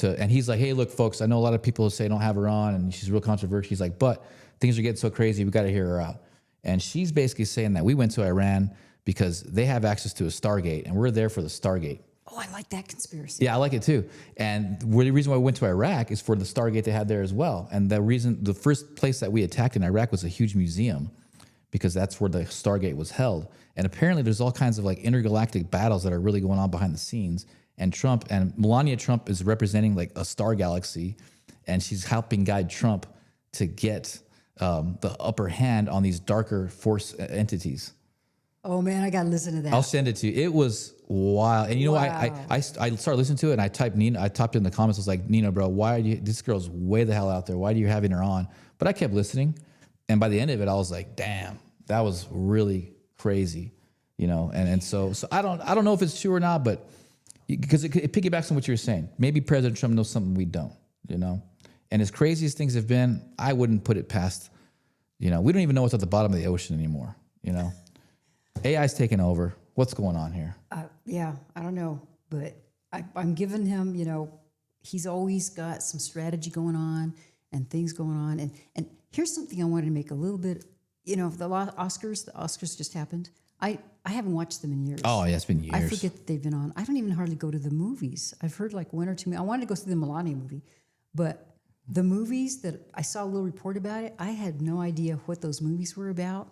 and he's like, hey, look, folks, I know a lot of people say don't have her on, and she's real controversial. He's like, but things are getting so crazy, we got to hear her out. And she's basically saying that we went to Iran because they have access to a Stargate, and we're there for the Stargate. Oh, I like that conspiracy. Yeah, I like it too. And the reason why we went to Iraq is for the Stargate they had there as well. And the first place that we attacked in Iraq was a huge museum, because that's where the Stargate was held. And apparently there's all kinds of like intergalactic battles that are really going on behind the scenes. And Melania Trump is representing like a star galaxy, and she's helping guide Trump to get the upper hand on these darker force entities. Oh man, I got to listen to that. I'll send it to you. It was wild. And you know, I started listening to it, and I typed in the comments. I was like, Nina, bro, this girl's way the hell out there. Why are you having her on? But I kept listening. And by the end of it, I was like, damn, that was really crazy, And so I don't know if it's true or not, but because it piggybacks on what you were saying. Maybe President Trump knows something we don't, And as crazy as things have been, I wouldn't put it past, we don't even know what's at the bottom of the ocean anymore, AI's taking over. What's going on here? Yeah, I don't know, but I'm giving him, he's always got some strategy going on and things going on. And here's something I wanted to make a little bit, the Oscars just happened. I haven't watched them in years. Oh, yeah, it's been years. I forget that they've been on. I don't even hardly go to the movies. I've heard like one or two. I wanted to go see the Melania movie, but the movies that I saw a little report about it, I had no idea what those movies were about.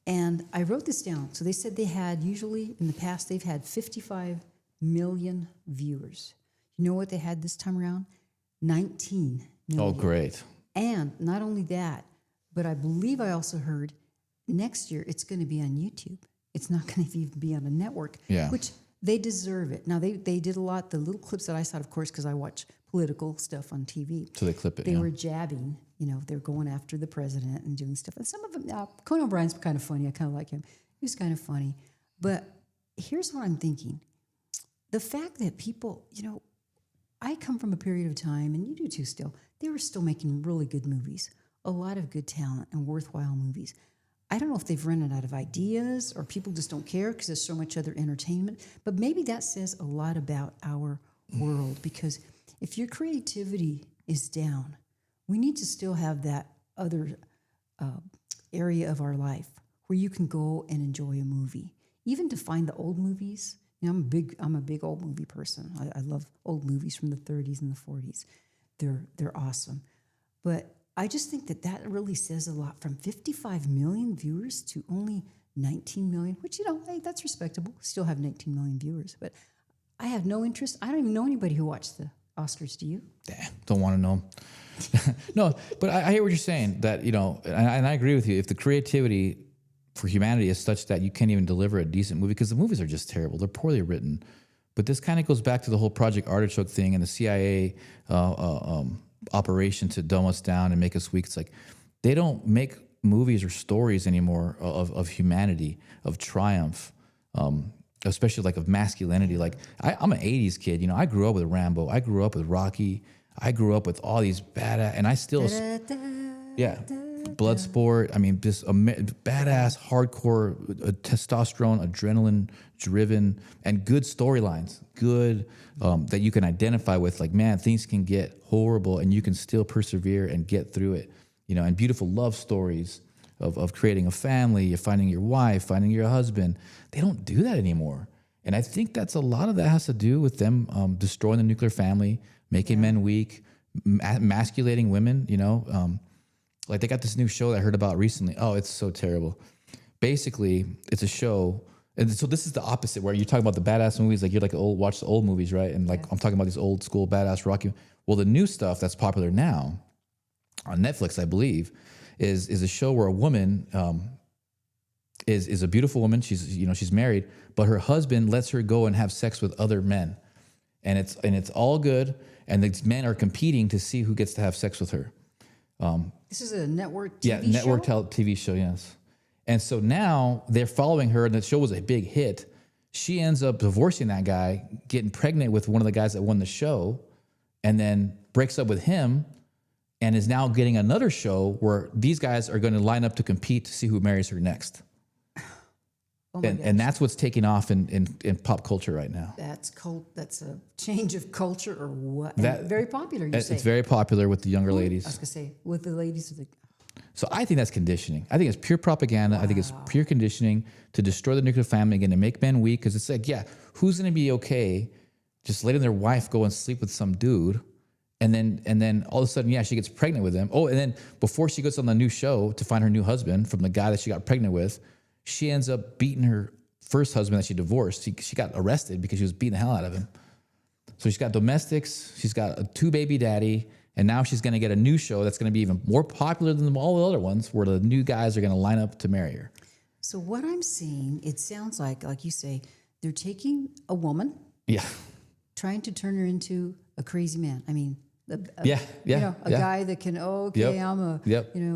And I wrote this down. So they said usually in the past, they've had 55 million viewers. You know what they had this time around? 19 million. Oh, great. And not only that, but I believe I also heard next year it's going to be on YouTube. It's not going to even be on a network, which they deserve it. Now, they did a lot. The little clips that I saw, of course, because I watch political stuff on TV. So they clip it. They were jabbing, they're going after the president and doing stuff. And some of them, Conan O'Brien's kind of funny. I kind of like him. He's kind of funny. But here's what I'm thinking. The fact that people, I come from a period of time, and you do too still, they were still making really good movies, a lot of good talent and worthwhile movies. I don't know if they've run out of ideas or people just don't care because there's so much other entertainment, but maybe that says a lot about our world, because if your creativity is down, we need to still have that other area of our life where you can go and enjoy a movie. Even to find the old movies, I'm a big old movie person. I love old movies from the 30s and the 40s. They're awesome. But I just think that really says a lot. From 55 million viewers to only 19 million, which, hey, that's respectable. Still have 19 million viewers. But I have no interest. I don't even know anybody who watched the Oscars. Do you? Don't want to know. No, but I hear what you're saying, that, and I agree with you. If the creativity for humanity is such that you can't even deliver a decent movie, because the movies are just terrible. They're poorly written. But this kind of goes back to the whole Project Artichoke thing and the CIA operation to dumb us down and make us weak. It's like they don't make movies or stories anymore of humanity, of triumph, especially like of masculinity. Like I'm an 80s kid. I grew up with Rambo. I grew up with Rocky. I grew up with all these badass, and I still, Bloodsport. I mean, just badass, hardcore, testosterone, adrenaline driven, and good storylines. Good that you can identify with. Like, man, things can get horrible, and you can still persevere and get through it. And beautiful love stories of creating a family, finding your wife, finding your husband. They don't do that anymore, and I think that's a lot of that has to do with them destroying the nuclear family, making men weak, emasculating women. Like they got this new show that I heard about recently. Oh, it's so terrible. Basically, it's a show. And so this is the opposite, where you're talking about the badass movies. Like you're like watch the old movies, right? And like I'm talking about these old school badass Rocky. Well, the new stuff that's popular now on Netflix, I believe, is a show where a woman is a beautiful woman. She's married, but her husband lets her go and have sex with other men. And it's all good. And the men are competing to see who gets to have sex with her. This is a network TV show? Yeah, network TV show, yes. And so now they're following her, and the show was a big hit. She ends up divorcing that guy, getting pregnant with one of the guys that won the show, and then breaks up with him, and is now getting another show where these guys are going to line up to compete to see who marries her next. And that's what's taking off in pop culture right now. That's a change of culture, or what? Very popular, you say. It's very popular with the younger ladies. I was going to say, with the ladies. So I think that's conditioning. I think it's pure propaganda. Wow. I think it's pure conditioning to destroy the nuclear family again, to make men weak. Because it's like, who's going to be okay just letting their wife go and sleep with some dude, and then all of a sudden, she gets pregnant with him. Oh, and then before she goes on the new show to find her new husband from the guy that she got pregnant with, she ends up beating her first husband that she divorced. She got arrested because she was beating the hell out of him. So she's got domestics. She's got a 2 baby daddy. And now she's going to get a new show that's going to be even more popular than all the other ones, where the new guys are going to line up to marry her. So what I'm seeing, it sounds like you say, they're taking a woman, trying to turn her into a crazy man. I mean, a guy that can, I'm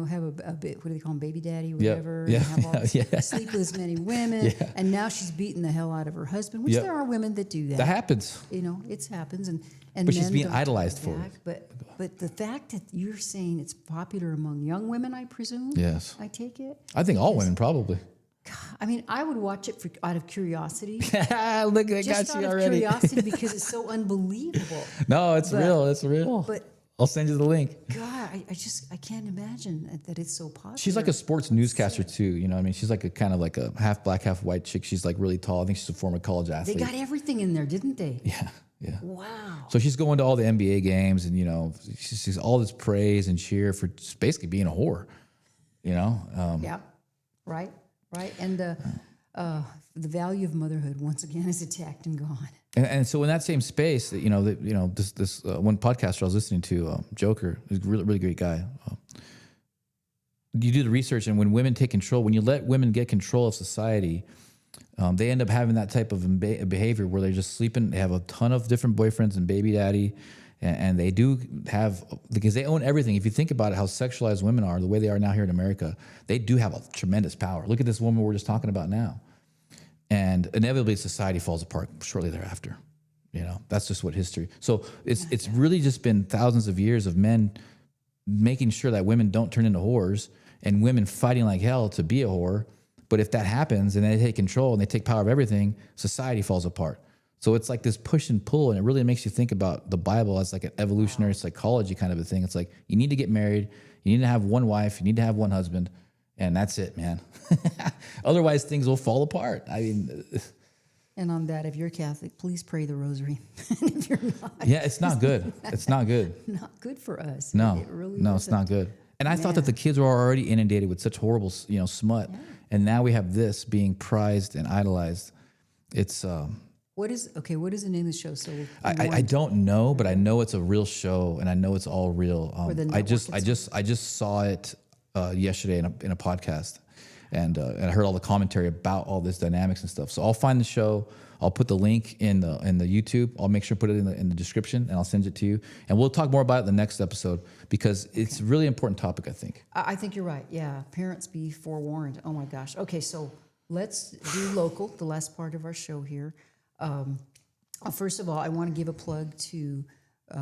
have a bit, what do they call him, baby daddy, whatever, and have all this, sleep with as many women, and now she's beating the hell out of her husband, which there are women that do that. That happens. It happens, and but she's being idolized for it. But the fact that you're saying it's popular among young women, I presume. Yes. I take it. I think all women probably. I mean, I would watch it out of curiosity. Look, I got you already. Just out of curiosity, because it's so unbelievable. No, it's real. It's real. But I'll send you the link. God, I can't imagine that it's so popular. She's like a sports newscaster too. I mean, she's like a kind of like a half black, half white chick. She's like really tall. I think she's a former college athlete. They got everything in there, didn't they? Yeah. Yeah. Wow. So she's going to all the NBA games, and she sees all this praise and cheer for just basically being a whore. Yeah. Right. And the value of motherhood once again is attacked and gone. And so in that same space, this one podcaster I was listening to, Joker, who's a really, really great guy. You do the research, and when women take control, when you let women get control of society, they end up having that type of behavior where they're just sleeping. They have a ton of different boyfriends and baby daddy, And they do have, because they own everything. If you think about it, how sexualized women are, the way they are now here in America, they do have a tremendous power. Look at this woman we're just talking about now. And inevitably society falls apart shortly thereafter. You know, that's just what history. So it's really just been thousands of years of men making sure that women don't turn into whores and women fighting like hell to be a whore. But if that happens and they take control and they take power of everything, society falls apart. So it's like this push and pull, and it really makes you think about the Bible as like an evolutionary psychology kind of a thing. It's like you need to get married, you need to have one wife, you need to have one husband, and that's it, man. Otherwise, things will fall apart. I mean, and on that, if you're Catholic, please pray the Rosary. And if you're not, yeah, it's not good. It's not good. Not good for us. No, it really no, isn't. it's not good. And I thought that the kids were already inundated with such horrible, smut, and now we have this being prized and idolized. It's What is the name of the show? So I don't know, but I know it's a real show, and I know it's all real. I just saw it yesterday in a podcast, and I heard all the commentary about all this dynamics and stuff. So I'll find the show. I'll put the link in the YouTube. I'll make sure to put it in the description, and I'll send it to you. And we'll talk more about it in the next episode because it's a really important topic, I think. I think you're right. Yeah, parents be forewarned. Oh my gosh. Okay, so let's do local. The last part of our show here. First of all, I want to give a plug to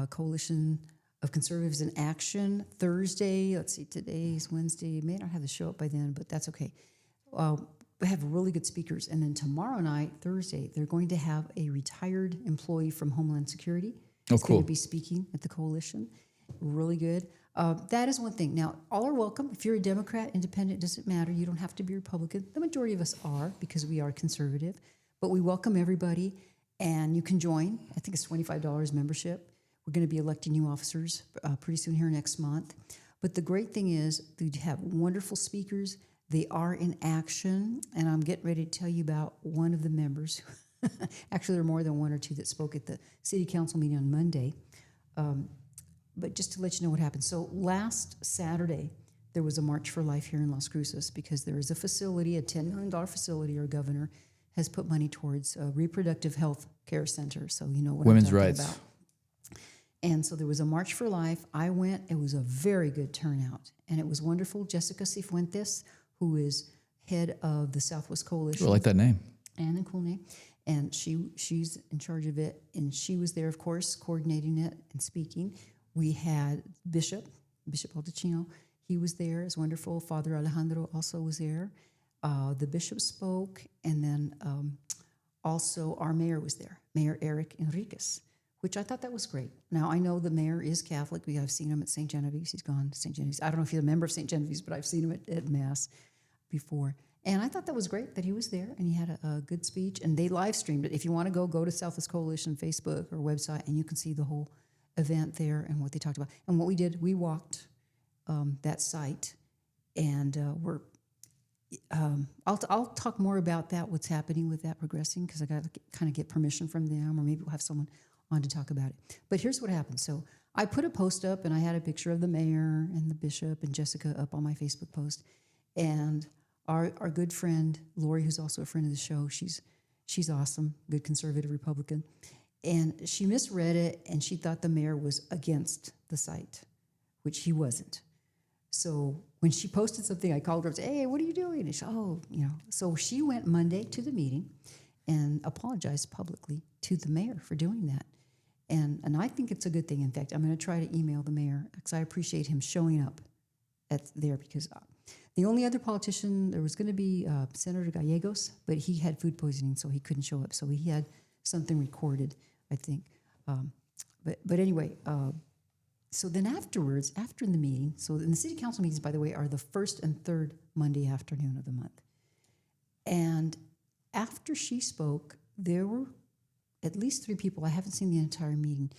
Coalition of Conservatives in Action. Thursday, let's see, today's Wednesday. May not have the show up by then, but that's okay. We have really good speakers. And then tomorrow night, Thursday, they're going to have a retired employee from Homeland Security. He's going to be speaking at the coalition. Really good. That is one thing. Now, all are welcome. If you're a Democrat, Independent, doesn't matter. You don't have to be Republican. The majority of us are because we are conservative. But we welcome everybody, and you can join. I think it's $25 membership. We're going to be electing new officers pretty soon here next month. But the great thing is they have wonderful speakers. They are in action, and I'm getting ready to tell you about one of the members. Actually, there are more than one or two that spoke at the city council meeting on Monday. But just to let you know what happened. So last Saturday, there was a March for Life here in Las Cruces because there is a facility, a $10 million facility, our governor has put money towards a reproductive health care center. So you know what women's I'm talking rights about. And so there was a March for Life. I went. It was a very good turnout. And it was wonderful. Jessica Cifuentes, who is head of the Southwest Coalition. I like that name. And a cool name. And she's in charge of it. And she was there, of course, coordinating it and speaking. We had Bishop Aldachino. He was there. It was wonderful. Father Alejandro also was there. The bishop spoke, and then also our mayor was there, Mayor Eric Enriquez, which I thought that was great. Now, I know the mayor is Catholic. I've seen him at St. Genevieve's. He's gone to St. Genevieve's. I don't know if he's a member of St. Genevieve's, but I've seen him at Mass before. And I thought that was great that he was there, and he had a good speech, and they live streamed it. If you want to go to Southwest Coalition Facebook or website, and you can see the whole event there and what they talked about. And what we did, we walked that site, and I'll talk more about that, what's happening with that progressing, because I got to kind of get permission from them, or maybe we'll have someone on to talk about it. But here's what happened. So I put a post up, and I had a picture of the mayor and the bishop and Jessica up on my Facebook post. And our good friend, Lori, who's also a friend of the show, she's awesome, good conservative Republican. And she misread it, and she thought the mayor was against the site, which he wasn't. So when she posted something, I called her and said, "Hey, what are you doing?" And she said, "Oh, you know." So she went Monday to the meeting and apologized publicly to the mayor for doing that. And I think it's a good thing. In fact, I'm going to try to email the mayor because I appreciate him showing up there, because the only other politician, there was going to be Senator Gallegos, but he had food poisoning, so he couldn't show up. So he had something recorded, I think. But anyway, so then afterwards, after the meeting, so in the city council meetings, by the way, are the first and third Monday afternoon of the month. And after she spoke, there were at least 3 people, I haven't seen the entire meeting,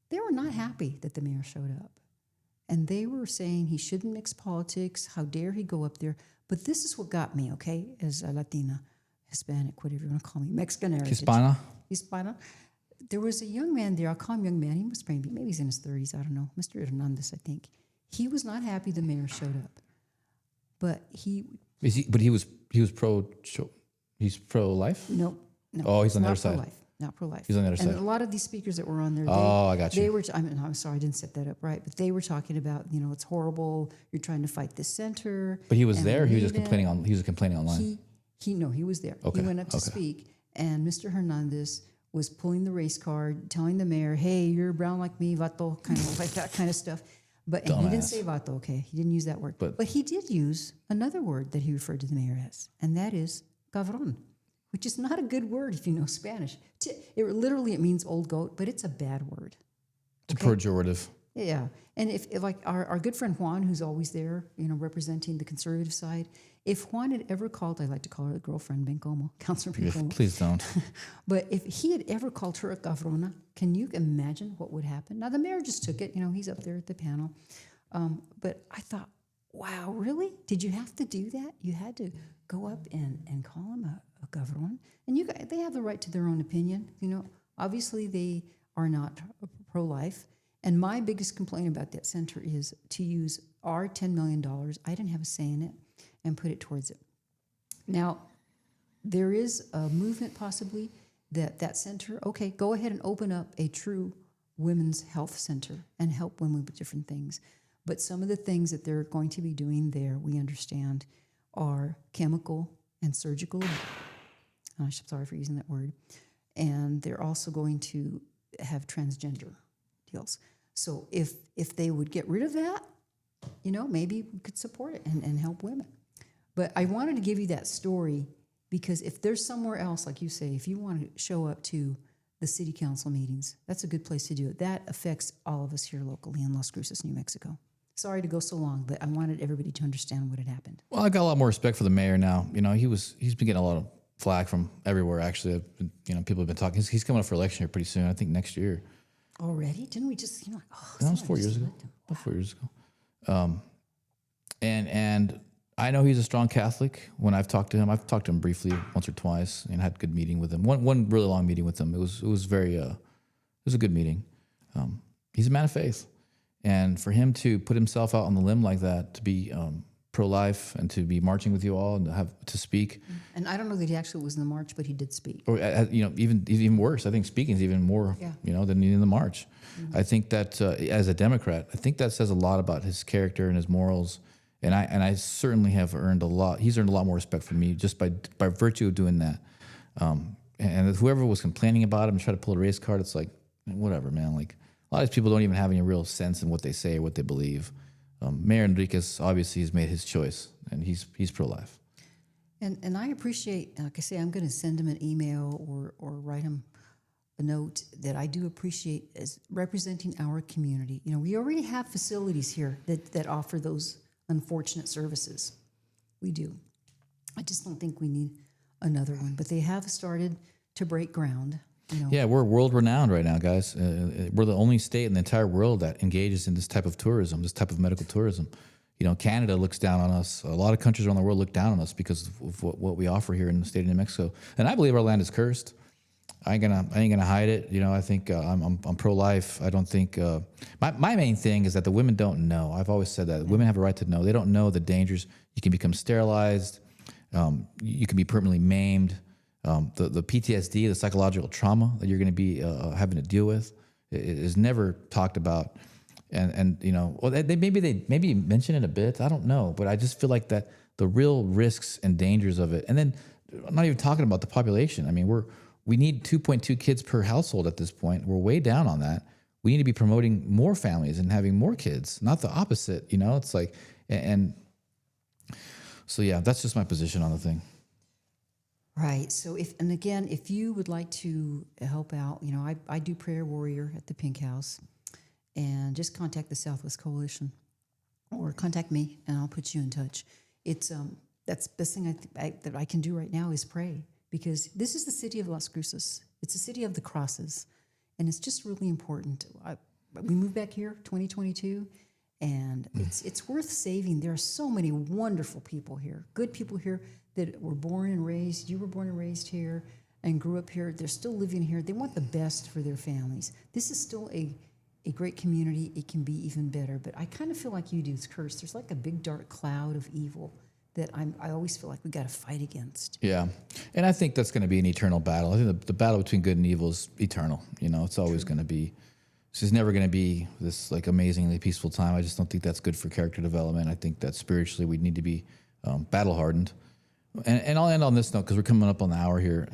they were not happy that the mayor showed up. And they were saying he shouldn't mix politics, how dare he go up there. But this is what got me, okay, as a Latina, Hispanic, whatever you want to call me, Mexican heritage. Hispana. There was a young man there, I'll call him young man, he was maybe he's in his 30s, I don't know, Mr. Hernandez, I think. He was not happy the mayor showed up. But he was pro-life? No. Oh, he's on the other side. Pro-life. not pro-life. He's on the other and side. a lot of these speakers that were on there, I got you. They were. I'm sorry, I didn't set that up right. But they were talking about, it's horrible. You're trying to fight this center. But he was there. He was just complaining on. He was complaining online. He was there. Okay. He went up to speak, and Mr. Hernandez was pulling the race card, telling the mayor, "Hey, you're brown like me, vato," kind of like that kind of stuff. But and he didn't say vato. Okay, he didn't use that word. But he did use another word that he referred to the mayor as, and that is cabrón, which is not a good word if you know Spanish. It means old goat, but it's a bad word. It's a pejorative. Yeah. And if like our good friend Juan, who's always there, representing the conservative side, if Juan had ever called, I like to call her girlfriend, Bencomo, Councilor Bencomo. Please don't. But if he had ever called her a cabrona, can you imagine what would happen? Now, the mayor just took it. He's up there at the panel. But I thought, wow, really? Did you have to do that? You had to go up and call him a cabron? And they have the right to their own opinion. Obviously they are not pro-life. And my biggest complaint about that center is to use our $10 million, I didn't have a say in it, and put it towards it. Now, there is a movement possibly that center, okay, go ahead and open up a true women's health center and help women with different things. But some of the things that they're going to be doing there, we understand, are chemical and surgical. I'm sorry for using that word. And they're also going to have transgender deals. So if they would get rid of that, maybe we could support it and help women. But I wanted to give you that story because if there's somewhere else, like you say, if you want to show up to the city council meetings, that's a good place to do it. That affects all of us here locally in Las Cruces, New Mexico. Sorry to go so long, but I wanted everybody to understand what had happened. Well, I got a lot more respect for the mayor now. He's been getting a lot of flack from everywhere. Actually, people have been talking. He's coming up for election here pretty soon. I think next year. Already? Didn't we just, that was 4 years ago. About 4 years ago. And I know he's a strong Catholic. When I've talked to him briefly once or twice, and had a good meeting with him. One really long meeting with him. It was very it was a good meeting. He's a man of faith, and for him to put himself out on the limb like that, to be pro-life and to be marching with you all and to speak. And I don't know that he actually was in the march, but he did speak. Or even worse. I think speaking is even more than in the march. Mm-hmm. I think that as a Democrat, I think that says a lot about his character and his morals. And I certainly have earned a lot. He's earned a lot more respect from me just by virtue of doing that. And whoever was complaining about him and tried to pull a race card, it's like, whatever, man. Like, a lot of these people don't even have any real sense in what they say or what they believe. Mayor Enriquez obviously has made his choice, and he's pro-life. And I appreciate, like I say, I'm going to send him an email or write him a note that I do appreciate as representing our community. We already have facilities here that offer those unfortunate services. We do. I just don't think we need another one. But they have started to break ground. Yeah, we're world renowned right now, guys. We're the only state in the entire world that engages in this type of tourism, this type of medical tourism. Canada looks down on us. A lot of countries around the world look down on us because of what we offer here in the state of New Mexico. And I believe our land is cursed. I ain't gonna hide it. I think I'm pro-life. I don't think my main thing is that the women don't know. I've always said that women have a right to know. They don't know the dangers. You can become sterilized. You can be permanently maimed. The PTSD, the psychological trauma that you're going to be having to deal with, is never talked about. And they maybe mention it a bit. I don't know, but I just feel like that the real risks and dangers of it. And then I'm not even talking about the population. I mean, we need 2.2 kids per household at this point. We're way down on that. We need to be promoting more families and having more kids, not the opposite. It's like, and so yeah, that's just my position on the thing. Right. So if you would like to help out, I do Prayer Warrior at the Pink House, and just contact the Southwest Coalition or contact me and I'll put you in touch. It's that's the best thing that I can do right now is pray, because this is the city of Las Cruces. It's the city of the crosses, and it's just really important. We moved back here 2022, and it's worth saving. There are so many wonderful people here, good people here that were born and raised. You were born and raised here and grew up here. They're still living here. They want the best for their families. This is still a great community. It can be even better, but I kind of feel like you do, Curse. There's like a big dark cloud of evil that I always feel like we got to fight against. Yeah. And I think that's going to be an eternal battle. I think the battle between good and evil is eternal. You know, it's always going to be, it's just never going to be this like amazingly peaceful time. I just don't think that's good for character development. I think that spiritually we need to be battle hardened. And I'll end on this note because we're coming up on the hour here.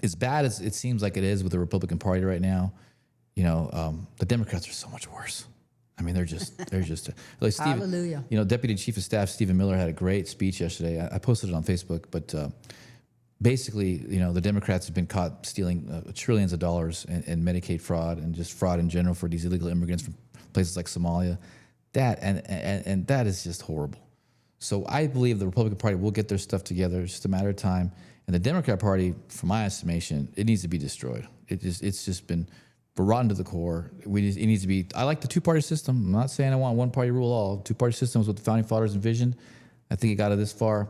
As bad as it seems like it is with the Republican Party right now, you know, the Democrats are so much worse. I mean, they're just like Stephen, Hallelujah. You know, Deputy Chief of Staff Stephen Miller had a great speech yesterday. I posted it on Facebook, but basically, you know, the Democrats have been caught stealing trillions of dollars in Medicaid fraud and just fraud in general for these illegal immigrants from places like Somalia. That and that is just horrible. So I believe the Republican Party will get their stuff together. It's just a matter of time. And the Democrat Party, from my estimation, it needs to be destroyed. It's just been rotten to the core. It needs to be. I like the two-party system. I'm not saying I want one-party rule all. Two-party system was what the founding fathers envisioned. I think it got it this far.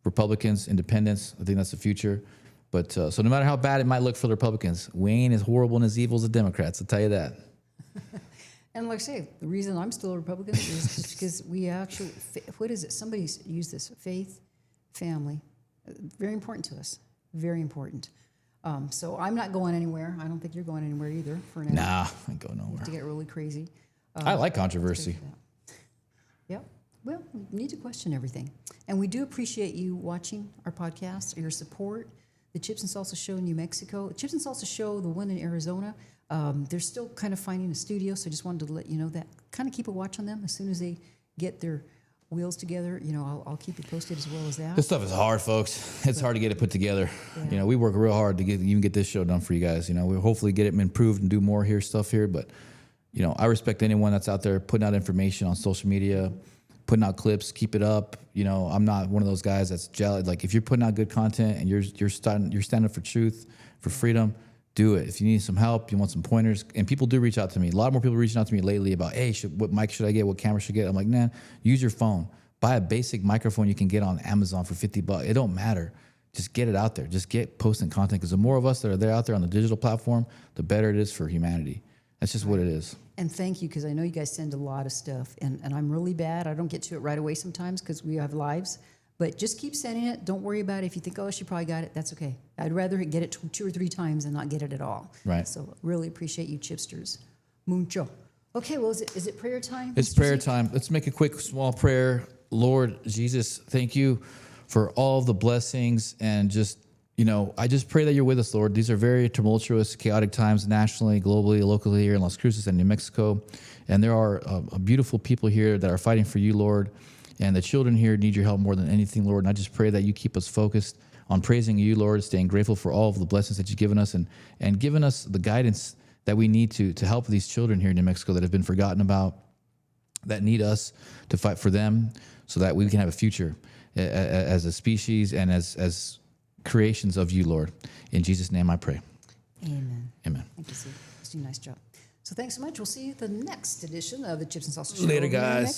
Republicans, independents. I think that's the future. But so no matter how bad it might look for the Republicans, we ain't as horrible and as evil as the Democrats. I'll tell you that. And like I say, the reason I'm still a Republican is just because we actually, what is it? Somebody used this, faith, family. Very important to us. Very important. So I'm not going anywhere. I don't think you're going anywhere either for now. Nah, I ain't going nowhere. To get really crazy. I like controversy. Yep. Well, we need to question everything. And we do appreciate you watching our podcast, your support. The Chips and Salsa Show in New Mexico. Chips and Salsa Show, the one in Arizona, they're still kind of finding a studio, so I just wanted to let you know that. Kind of keep a watch on them. As soon as they get their wheels together, you know, I'll keep you posted as well as that. This stuff is hard, folks. It's hard to get it put together. Yeah. You know, we work real hard to even get this show done for you guys. You know, we'll hopefully get it improved and do more stuff here. But, you know, I respect anyone that's out there putting out information on social media, putting out clips, keep it up. You know, I'm not one of those guys that's jealous. Like, if you're putting out good content and you're standing for truth, for freedom, do it. If you need some help, you want some pointers, and people do reach out to me. A lot more people reaching out to me lately about, hey, what mic should I get? What camera should I get? I'm like, man, use your phone. Buy a basic microphone you can get on Amazon for $50. It don't matter. Just get it out there. Just get posting content, because the more of us that are there out there on the digital platform, the better it is for humanity. That's just what it is. And thank you, because I know you guys send a lot of stuff, and I'm really bad. I don't get to it right away sometimes because we have lives. But just keep sending it. Don't worry about it. If you think, oh, she probably got it, that's okay. I'd rather get it 2 or 3 times than not get it at all. Right. So really appreciate you, Chipsters. Mucho. Okay, well, is it prayer time? It's Mr. prayer Z? time. Let's make a quick, small prayer. Lord Jesus, thank you for all the blessings, and just, you know, I just pray that you're with us, Lord. These are very tumultuous, chaotic times nationally, globally, locally here in Las Cruces and New Mexico. And there are beautiful people here that are fighting for you, Lord. And the children here need your help more than anything, Lord. And I just pray that you keep us focused on praising you, Lord, staying grateful for all of the blessings that you've given us, and given us the guidance that we need to help these children here in New Mexico that have been forgotten about, that need us to fight for them so that we can have a future as a species and as creations of you, Lord. In Jesus' name I pray. Amen. Amen. Thank you, Steve. You do a nice job. So thanks so much. We'll see you at the next edition of the Chips and Salsa Show. Later, guys.